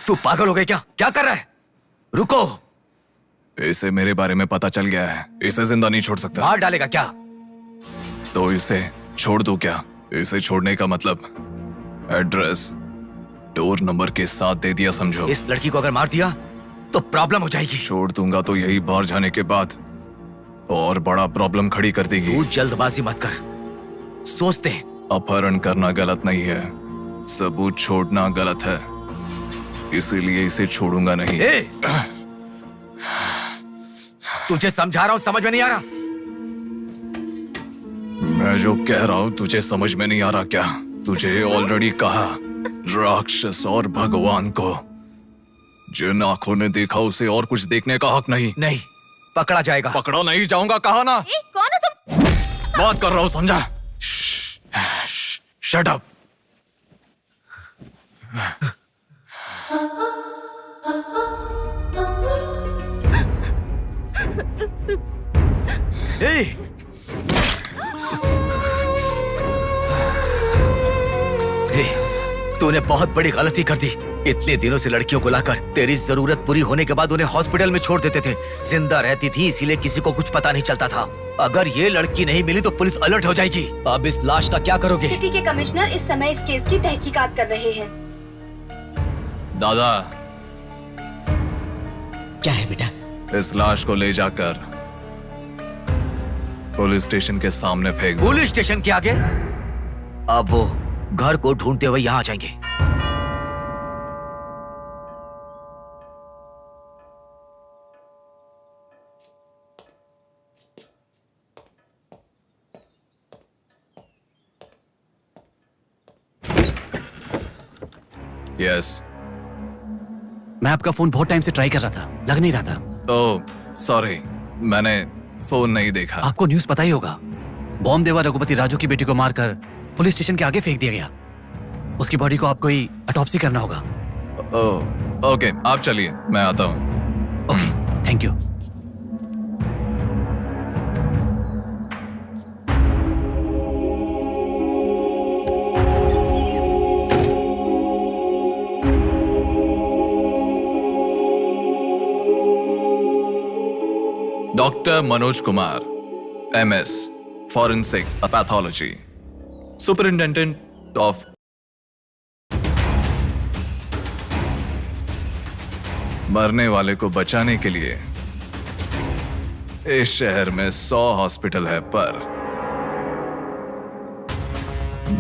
तू पागल हो गया क्या? क्या कर रहा है? रुको। इसे मेरे बारे में पता चल गया है, इसे जिंदा नहीं छोड़ सकता। मार डालेगा क्या? तो इसे छोड़ दूं क्या? इसे छोड़ने का मतलब एड्रेस, डोर नंबर के साथ दे दिया, समझो। इस लड़की को अगर मार दिया तो प्रॉब्लम हो जाएगी। छोड़ दूंगा तो यही बाहर जाने के बाद और बड़ा प्रॉब्लम खड़ी कर देगी। तू जल्दबाजी मत कर, सोचते। अपहरण करना गलत नहीं है, सबूत छोड़ना गलत है, इसीलिए इसे छोड़ूंगा नहीं। तुझे समझा रहा हूं, समझ में नहीं आ रहा? मैं जो कह रहा हूं तुझे समझ में नहीं आ रहा क्या? तुझे ऑलरेडी कहा, राक्षस और भगवान को जिन आंखों ने देखा उसे और कुछ देखने का हक नहीं। नहीं, पकड़ा जाएगा। पकड़ा नहीं जाऊंगा, कहा ना। कौन हो तुम? बात कर रहा हूं, समझा? Shut up. तूने बहुत बड़ी गलती कर दी। इतने दिनों से लड़कियों को लाकर तेरी जरूरत पूरी होने के बाद उन्हें हॉस्पिटल में छोड़ देते थे। जिंदा रहती थी इसीलिए किसी को कुछ पता नहीं चलता था। अगर ये लड़की नहीं मिली तो पुलिस अलर्ट हो जाएगी। अब इस लाश का क्या करोगे? सिटी के कमिश्नर इस समय इस केस की तहकीकात कर रहे हैं। दादा, क्या है बेटा? इस लाश को ले जाकर पुलिस स्टेशन के सामने फेंक दो। पुलिस स्टेशन के आगे? अब वो घर को ढूंढते हुए यहाँ आ जाएंगे। यस, मैं आपका फोन बहुत टाइम से ट्राई कर रहा था, लग नहीं रहा था। ओह सॉरी, मैंने फोन नहीं देखा। आपको न्यूज़ पता ही होगा, बॉम्ब देवा रघुपति राजू की बेटी को मारकर पुलिस स्टेशन के आगे फेंक दिया गया। उसकी बॉडी को आपको ही ऑटोप्सी करना होगा। ओह ओके, आप चलिए, मैं आता हूँ। Okay, thank you. Doctor Manoj Kumar, MS, Forensic Pathology, Superintendent of मरने वाले को बचाने के लिए इस शहर में 100 हॉस्पिटल है, पर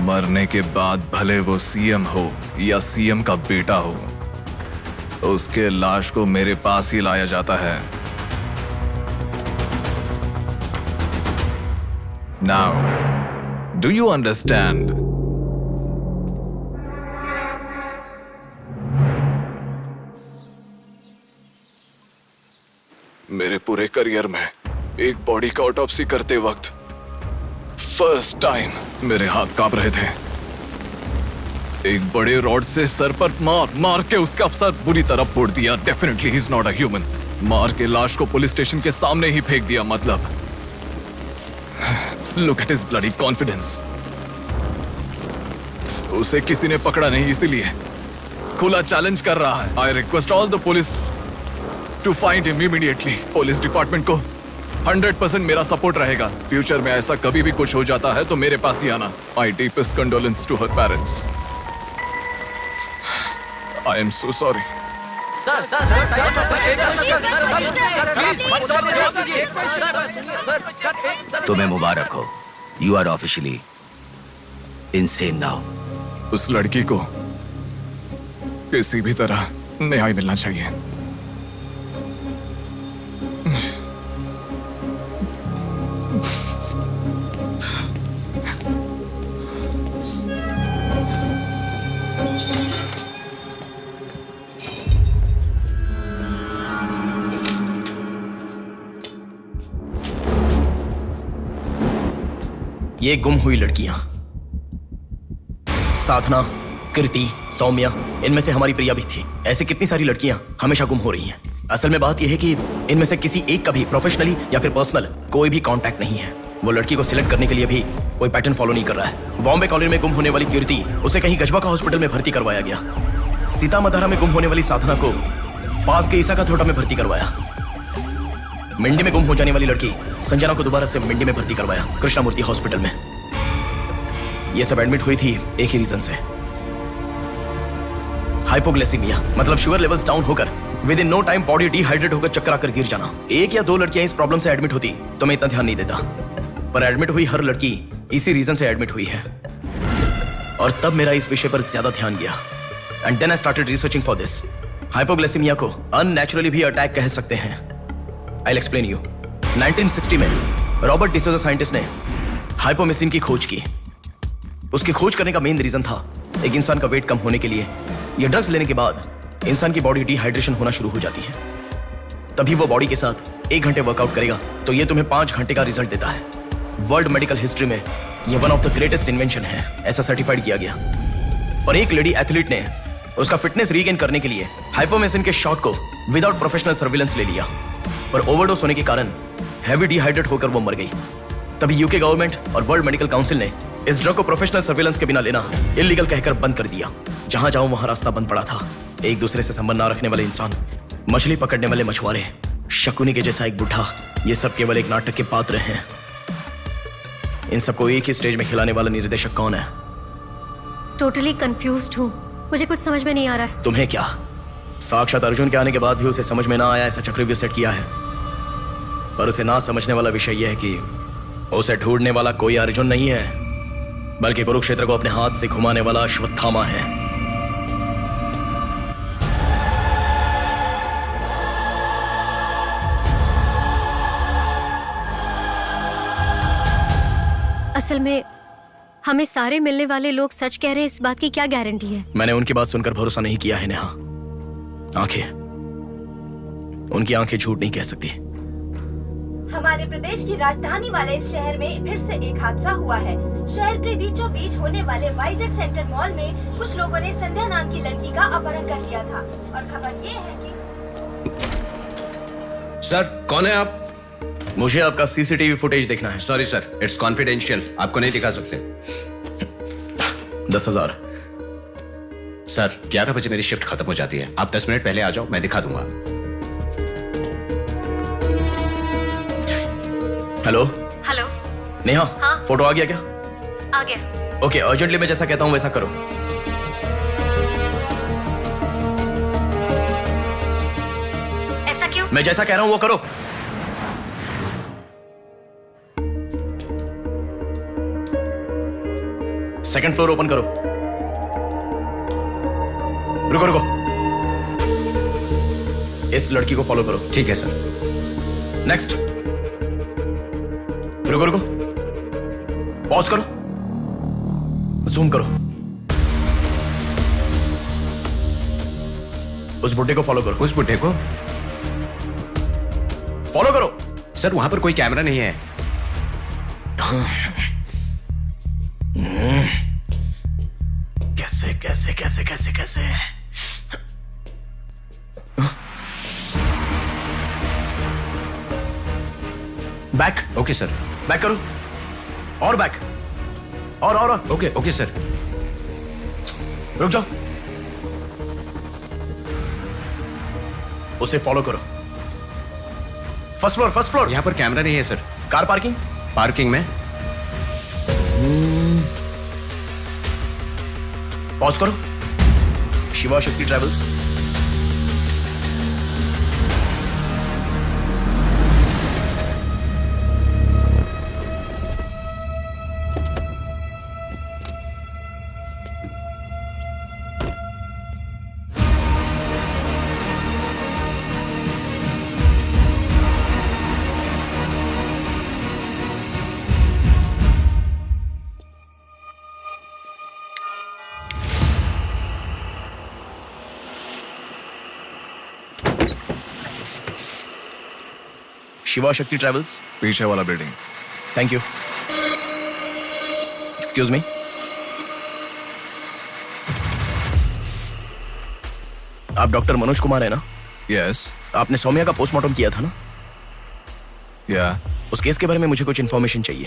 मरने के बाद भले वो CM हो या CM का बेटा हो, उसके लाश को मेरे पास ही लाया जाता है। Now, do you understand? मेरे पूरे करियर में एक बॉडी का ऑटोप्सी करते वक्त फर्स्ट टाइम मेरे हाथ कांप रहे थे। एक बड़े रॉड से सर पर मार के उसका सर बुरी तरह फोड़ दिया। Definitely he is not a human. मार के लाश को पुलिस स्टेशन के सामने ही फेंक दिया। मतलब look at his bloody confidence. उसे किसी ने पकड़ा नहीं, इसीलिए खुला चैलेंज कर रहा है। I request all the police to find him immediately. Police department को 100% मेरा सपोर्ट रहेगा। फ्यूचर में ऐसा कभी भी कुछ हो जाता है तो मेरे पास ही आना। My deepest condolence to her parents. I am so sorry. तुम्हें मुबारक हो, you are officially insane now. उस लड़की को किसी भी तरह न्याय मिलना चाहिए। ये गुम हुई लड़कियां साधना, कृति, सौम्या, इनमें से हमारी प्रिया भी थी। ऐसी कितनी सारी लड़कियां हमेशा गुम हो रही हैं। असल में बात यह है कि इनमें से किसी एक का भी प्रोफेशनली या फिर पर्सनल कोई भी कांटेक्ट नहीं है। वो लड़की को सिलेक्ट करने के लिए भी कोई पैटर्न फॉलो नहीं कर रहा है। बॉम्बे कॉलोनी में गुम होने वाली कीर्ति, उसे कहीं गजवा का हॉस्पिटल में भर्ती करवाया गया। सीतामढ़ी में गुम होने वाली साधना को पास के ईसा का थोटा में भर्ती करवाया। मिंडी में गुम हो जाने वाली लड़की संजना को दोबारा से मिंडी में भर्ती करवाया, कृष्णामूर्ति हॉस्पिटल में। ये सब एडमिट हुई थी एक ही रीजन से, हाइपोग्लाइसेमिया, मतलब शुगर लेवल्स डाउन होकर within no time body dehydrate होकर चक्कर आकर गिर जाना। एक या दो लड़कियां इस प्रॉब्लम से एडमिट होती तो मैं इतना ध्यान नहीं देता, पर एडमिट हुई हर लड़की इसी रीजन से एडमिट हुई है। और तब मेरा इस विषय पर ज्यादा ध्यान गया and then I started researching for this. Hypoglycaemia को अननेचुरली भी अटैक कह सकते हैं। I will explain you. 1960 में रॉबर्ट डिसोजा साइंटिस्ट ने हाइपोमेसिन की खोज की। उसकी खोज करने का मेन रीजन था एक इंसान का वेट कम होने के लिए ये ड्रग्स लेने के बाद इंसान की बॉडी डिहाइड्रेशन होना शुरू हो जाती है। तभी वो बॉडी के साथ 1 घंटे वर्कआउट करेगा तो ये तुम्हें 5 घंटे का रिजल्ट देता है। वर्ल्ड मेडिकल हिस्ट्री में ये one of the greatest invention है, ऐसा सर्टिफाइड किया गया। और एक लेडी एथलीट ने उसका फिटनेस रीगेन करने के लिए हाइपोमेसिन के शॉट को विदाउट प्रोफेशनल सर्विलेंस ले लिया, पर ओवरडोज होने के कारण हैवी डिहाइड्रेट होकर वो मर गई। तभी यूके गवर्नमेंट और वर्ल्ड मेडिकल काउंसिल ने इस ड्रग को प्रोफेशनल सर्विलेंस के बिना लेना इलीगल कहकर बंद कर दिया। जहां जाऊं वहां रास्ता बंद पड़ा था। एक दूसरे से संबंध ना रखने वाले इंसान, मछली पकड़ने वाले मछुआरे, शकुनी के जैसा एक बुढ़ा, ये सब केवल एक नाटक के पात्र हैं। इन सबको एक ही स्टेज में खिलाने वाला निर्देशक कौन है? टोटली कंफ्यूज्ड हूँ, मुझे कुछ समझ में नहीं आ रहा है। तुम्हें क्या? साक्षात अर्जुन के आने के बाद भी उसे समझ में ना आया ऐसा चक्रव्यूह सेट किया है। पर उसे ना समझने वाला विषय यह है कि उसे ढूंढने वाला कोई अर्जुन नहीं है, बल्कि कुरुक्षेत्र को अपने हाथ से घुमाने वाला अश्वत्थामा है। असल में हमें सारे मिलने वाले लोग सच कह रहे हैं, इस बात की क्या गारंटी है? मैंने उनकी बात सुनकर भरोसा नहीं किया है नेहा। आंखें, उनकी आंखें झूठ नहीं कह सकती। हमारे प्रदेश की राजधानी वाले इस शहर में फिर से एक हादसा हुआ है। शहर के बीचों बीच होने वाले वाइजैक सेंटर मॉल में कुछ लोगों ने संध्या नाम की लड़की का अपहरण कर लिया था और खबर ये है कि सर, कौन है आप? मुझे आपका सीसीटीवी फुटेज देखना है। सॉरी सर, इट्स कॉन्फिडेंशियल, आपको नहीं दिखा सकते। 10,000। सर, 11 बजे मेरी शिफ्ट खत्म हो जाती है, आप 10 मिनट पहले आ जाओ, मैं दिखा दूंगा। Hello hello. नेहा, हाँ? फोटो आ गया क्या? आ गया। ओके, अर्जेंटली मैं जैसा कहता हूँ वैसा करो। ऐसा क्यों? मैं जैसा कह रहा हूँ वो करो। सेकंड फ्लोर ओपन करो। रुको रुको, इस लड़की को फॉलो करो। ठीक है सर। नेक्स्ट। रुको रुको, पॉज करो, जूम करो। उस बुड्ढे को फॉलो करो। उस बुड्ढे को फॉलो करो। सर, वहां पर कोई कैमरा नहीं है। कैसे कैसे कैसे कैसे कैसे? बैक। Okay sir. बैक करो, और बैक, और ओके ओके सर। रुक जाओ, उसे फॉलो करो। First floor, first floor. यहाँ पर कैमरा नहीं है सर। Car parking? पार्किंग में। पॉज करो। शिवा शक्ति ट्रैवल्स। शिवा शक्ति ट्रैवल्स, पीछे वाला building. Thank you. Excuse me, आप डॉक्टर मनोज कुमार है ना? यस। आपने सौम्या का पोस्टमार्टम किया था ना? या। उस केस के बारे में मुझे कुछ इन्फॉर्मेशन चाहिए।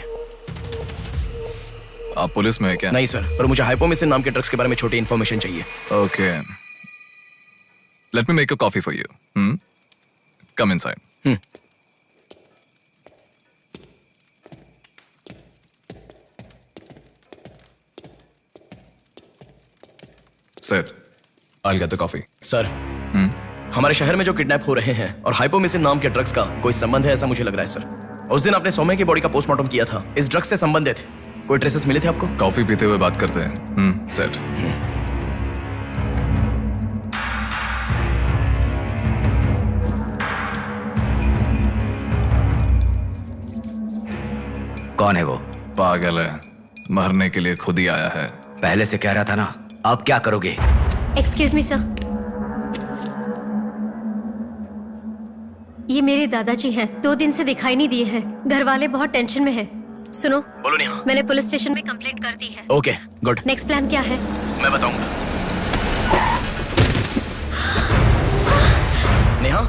आप पुलिस में है क्या? नहीं सर, पर मुझे हाइपोमिसिन नाम के ड्रग्स के बारे में छोटी इन्फॉर्मेशन चाहिए। Okay, let me make a coffee for you. Come inside. Sir, I'll get the coffee. Sir, हमारे शहर में जो किडनैप हो रहे हैं और हाइपोमिसिन नाम के ड्रग्स का कोई संबंध है ऐसा मुझे लग रहा है सर। उस दिन आपने सौम्या की बॉडी का पोस्टमार्टम किया था, इस ड्रग्स से संबंधित कोई ट्रेसेस मिले थे आपको? कॉफी पीते हुए बात करते हैं। सेट। कौन है वो? पागल है, मरने के लिए खुद ही आया है। पहले से कह रहा था ना। अब क्या करोगे? एक्सक्यूज मी सर, ये मेरे दादाजी हैं, 2 दिन से दिखाई नहीं दिए हैं। घर वाले बहुत टेंशन में हैं। सुनो। बोलो नेहा। मैंने पुलिस स्टेशन में कंप्लेंट कर दी है। Okay, good. नेक्स्ट प्लान क्या है? मैं बताऊंगा। नेहा,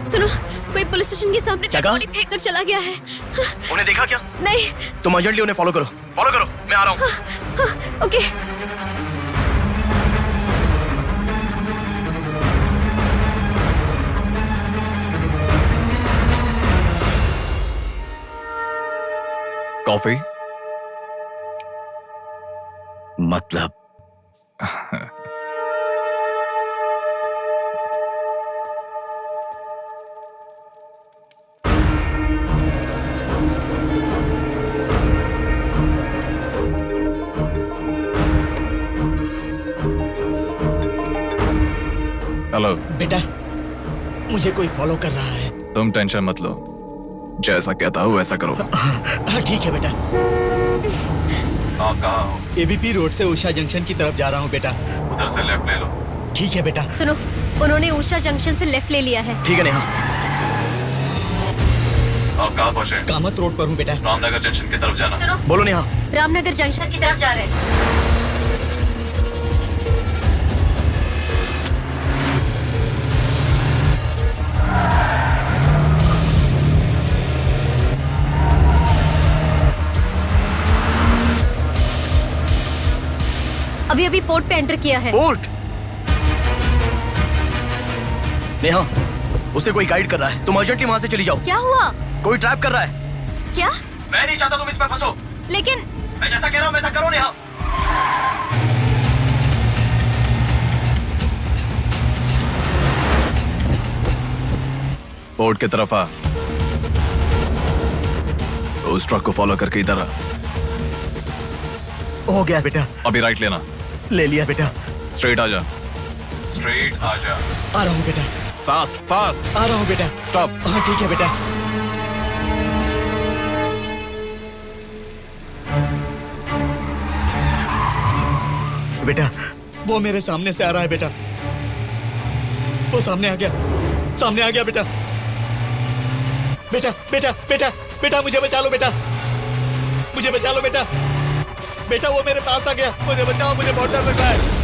सुनो, कोई पुलिस स्टेशन के सामने क्या डेड कहा? बॉडी फेंक कर चला गया है। उन्हें देखा क्या? नहीं। तुम अर्जेंटली उन्हें फॉलो करो, मैं आ रहा हूँ। ओके। कॉफी? मतलब हेलो बेटा, मुझे कोई फॉलो कर रहा है। तुम टेंशन मत लो, जैसा कहता हूँ वैसा करो। हाँ ठीक है बेटा। आप कहाँ हो? एबीपी रोड से उषा जंक्शन की तरफ जा रहा हूँ बेटा। उधर से लेफ्ट ले लो। ठीक है बेटा। सुनो, उन्होंने उषा जंक्शन से लेफ्ट ले लिया है। ठीक है नेहा। आप कहाँ पहुँचे? कामत रोड पर हूँ बेटा। रामनगर जंक्शन की तरफ जाना। सुनो, बोलो नेहा। रामनगर जंक्शन की तरफ जा रहे हैं। अभी अभी पोर्ट पे एंटर किया है। पोर्ट? नेहा, उसे कोई गाइड कर रहा है, तुम अर्जेंटली वहाँ से चली जाओ। क्या हुआ? कोई ट्रैप कर रहा है। क्या? मैं नहीं चाहता तुम इस पर फंसो। लेकिन मैं जैसा कह रहा हूँ वैसा करो नेहा। पोर्ट की तरफ आ। उस ट्रक को फॉलो करके इधर आ। हो गया बेटा। अभी राइट लेना। ले लिया बेटा। स्ट्रेट आ जा। स्ट्रेट आ जा। आ रहा हूँ बेटा। Fast fast. आ रहा हूँ बेटा। स्टॉप। हाँ ठीक है बेटा। बेटा, वो मेरे सामने से आ रहा है बेटा। वो सामने आ गया, सामने आ गया बेटा। बेटा बेटा बेटा बेटा मुझे बचा लो बेटा, मुझे बचा लो बेटा। बेटा वो मेरे पास आ गया, मुझे बचाओ, मुझे बहुत डर लग रहा है।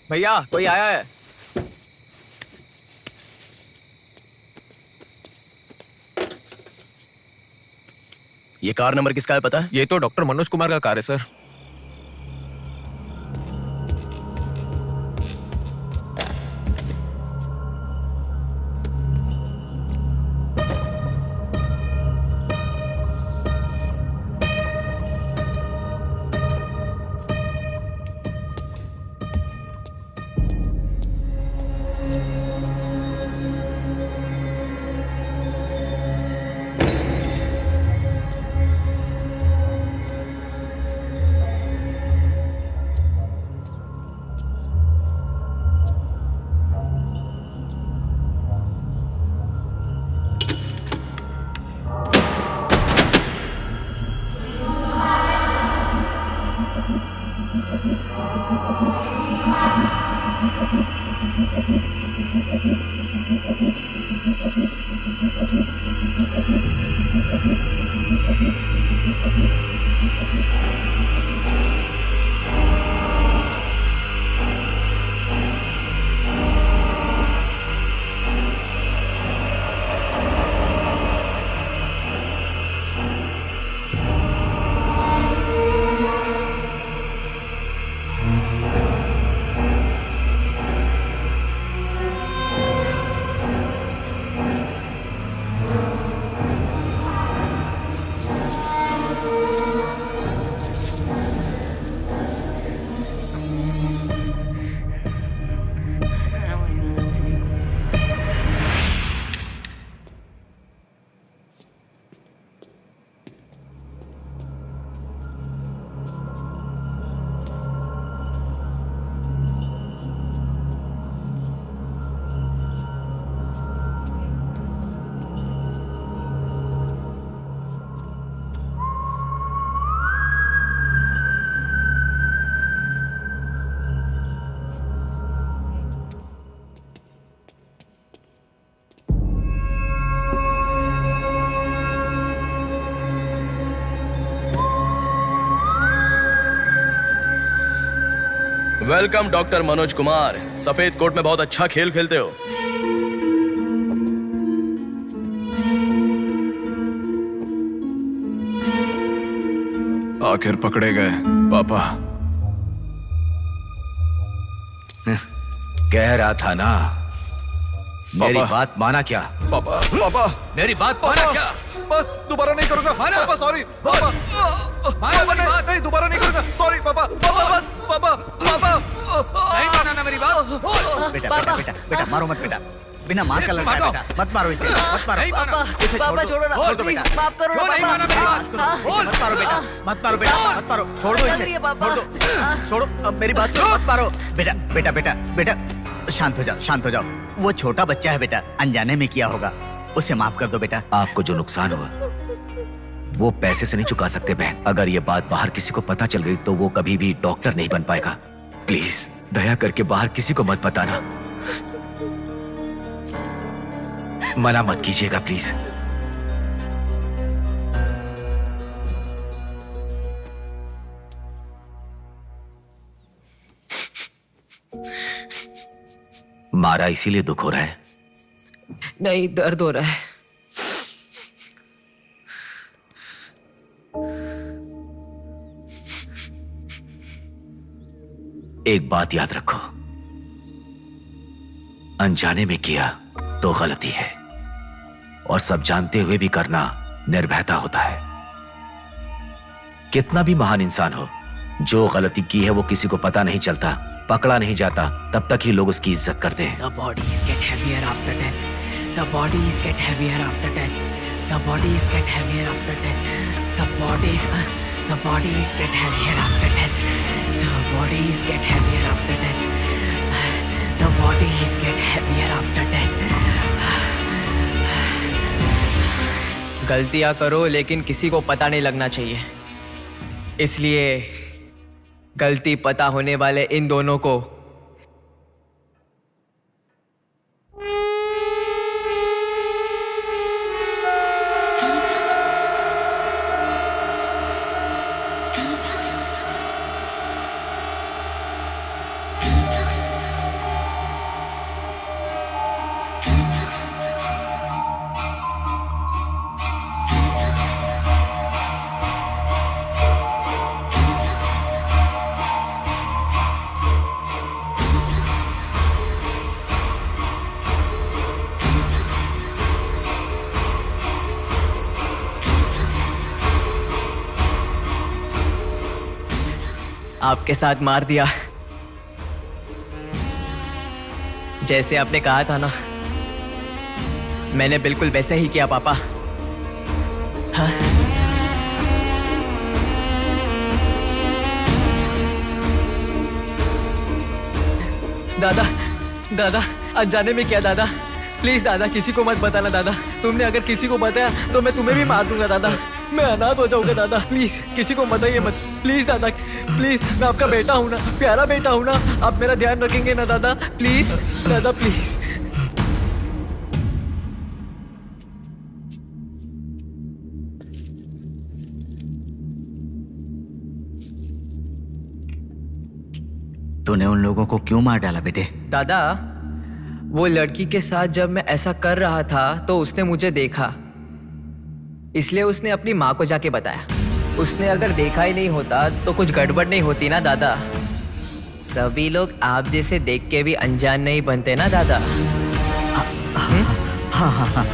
भैया कोई आया है। ये कार नंबर किसका है पता है? ये तो डॉक्टर मनोज कुमार का कार है sir. Welcome doctor Manoj Kumar. सफेद कोट में बहुत अच्छा खेल खेलते हो। आखिर पकड़े गए पापा। कह रहा था ना, मेरी बात माना क्या? पापा पापा मेरी बात माना क्या? बस दोबारा नहीं करूंगा पापा, सॉरी पापा। पापा नहीं दोबारा नहीं करूंगा, सॉरी पापा। पापा बस पापा पापा नहीं माना ना मेरी बात। बेटा बेटा बेटा बेटा मारो मत बेटा, बिना माँ का लड़का है बेटा, मत मारो इसे, मत मारो इसे, छोड़ दो बेटा, माफ करो ना इसे मत मारो बेटा, मत मारो बेटा, मत मारो, छोड़ दो इसे, छोड़ दो, छोड़ो, अब मेरी बात सुनो, मत मारो बेटा बेटा बेटा बेटा, शांत हो जाओ, शांत हो जाओ। वो छोटा बच्चा है बेटा, अनजाने में किया होगा, उसे माफ कर दो बेटा। आपको जो नुकसान हुआ वो पैसे से नहीं चुका सकते बहन। अगर ये बात बाहर किसी को पता चल गई तो वो कभी भी डॉक्टर नहीं बन पाएगा। प्लीज दया करके बाहर किसी को मत बताना, मना मत कीजिएगा प्लीज। मारा इसीलिए दुख हो रहा है? नहीं, दर्द हो रहा है। एक बात याद रखो, अनजाने में किया तो गलती है, और सब जानते हुए भी करना निर्भयता होता है। कितना भी महान इंसान हो, जो गलती की है वो किसी को पता नहीं चलता, पकड़ा नहीं जाता, तब तक ही लोग उसकी इज्जत करते हैं। The bodies get heavier after death. The bodies get heavier after death. The bodies get heavier after death. The bodies get heavier after death. The bodies get heavier after death. The bodies get heavier after death. गलतियां करो लेकिन किसी को पता नहीं लगना चाहिए, इसलिए गलती पता होने वाले इन दोनों को आपके साथ मार दिया, जैसे आपने कहा था ना, मैंने बिल्कुल वैसे ही किया पापा। हाँ? दादा दादा अनजाने में किया दादा, प्लीज दादा किसी को मत बताना दादा। तुमने अगर किसी को बताया तो मैं तुम्हें भी मार दूंगा दादा, मैं अनाथ हो जाऊंगा दादा। प्लीज किसी को बताइए मत, प्लीज दादा प्लीज। मैं आपका बेटा हूं ना, प्यारा बेटा हूं ना, आप मेरा ध्यान रखेंगे ना दादा? प्लीज दादा प्लीज। तूने उन लोगों को क्यों मार डाला बेटे? दादा वो लड़की के साथ जब मैं ऐसा कर रहा था तो उसने मुझे देखा, इसलिए उसने अपनी माँ को जाके बताया। उसने अगर देखा ही नहीं होता तो कुछ गड़बड़ नहीं होती ना दादा। सभी लोग आप जैसे देख के भी अनजान नहीं बनते ना दादा। हाँ हाँ हाँ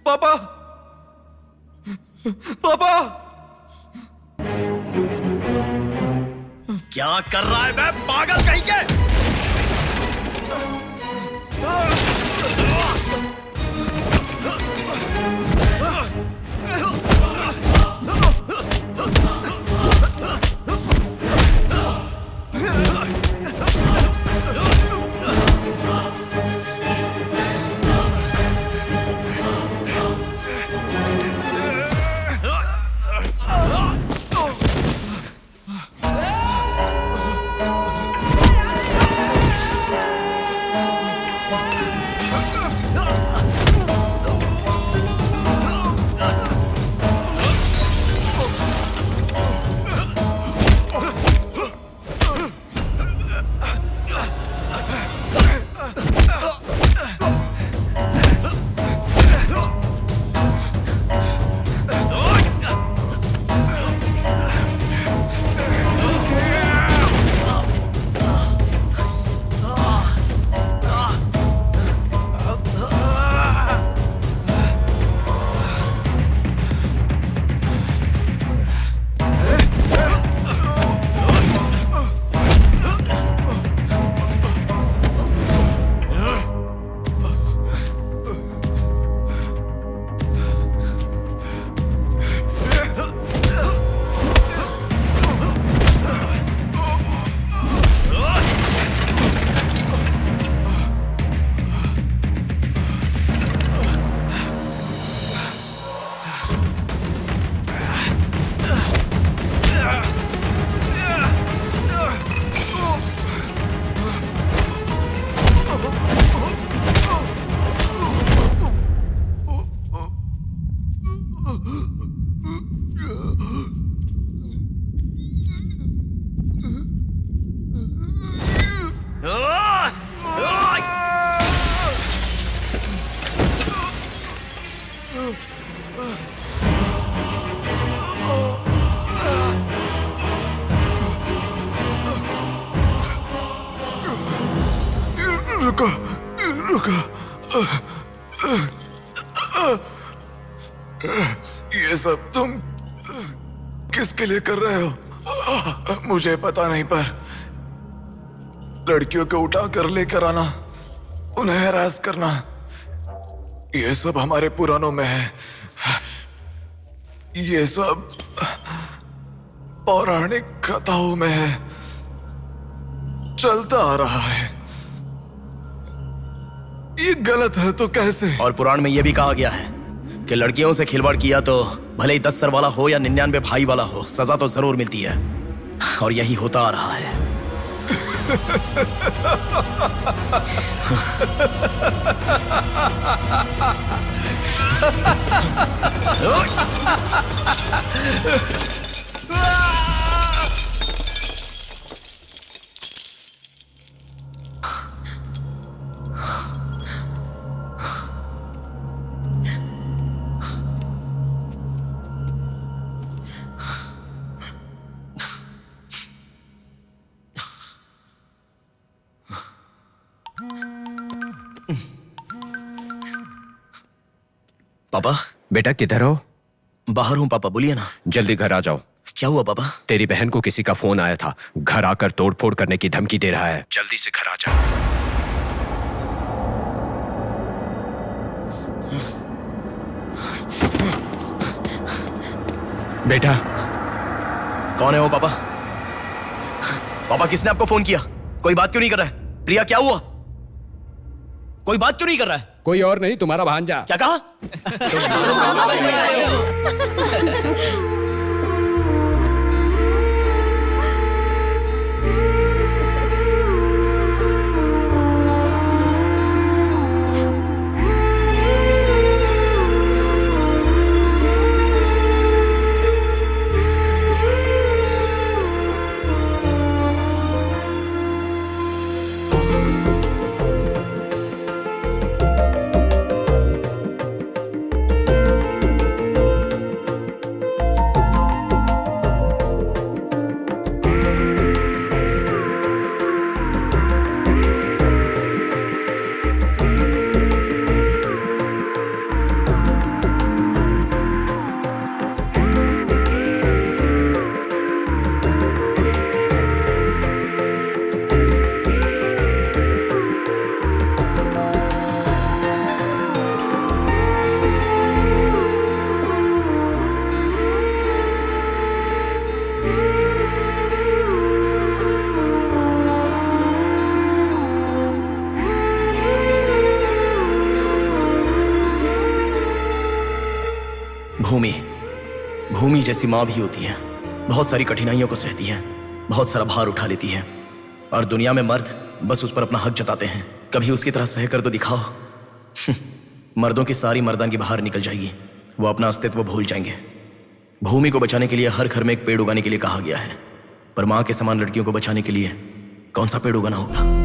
पापा पापा क्या कर रहा है बे पागल कहीं के? रुको रुको, ये सब तुम किसके लिए कर रहे हो? मुझे पता नहीं, पर लड़कियों को उठा कर लेकर आना, उन्हें हैरास करना, ये सब हमारे पुराणों में है। ये सब पौराणिक कथाओं में है, चलता आ रहा है। ये गलत है तो कैसे? और पुराण में यह भी कहा गया है कि लड़कियों से खिलवाड़ किया तो भले ही 10 सर वाला हो या 99 भाई वाला हो, सजा तो जरूर मिलती है। और यही होता आ रहा है। पापा। बेटा किधर हो? बाहर हूं पापा, बोलिए ना। जल्दी घर आ जाओ। क्या हुआ पापा? तेरी बहन को किसी का फोन आया था, घर आकर तोड़फोड़ करने की धमकी दे रहा है। जल्दी से घर आ जा। बेटा। कौन है वो पापा? पापा किसने आपको फोन किया? कोई बात क्यों नहीं कर रहा है? प्रिया क्या हुआ? कोई बात क्यों नहीं कर रहा है? कोई और नहीं, तुम्हारा भांजा। क्या कहा? भूमि जैसी माँ भी होती है, बहुत सारी कठिनाइयों को सहती है, बहुत सारा भार उठा लेती है। और दुनिया में मर्द बस उस पर अपना हक जताते हैं। कभी उसकी तरह सह कर तो दिखाओ, मर्दों की सारी मर्दानगी बाहर निकल जाएगी, वो अपना अस्तित्व भूल जाएंगे। भूमि को बचाने के लिए हर घर में एक पेड़ उगाने के लिए कहा गया है, पर मां के समान लड़कियों को बचाने के लिए कौन सा पेड़ उगाना होगा?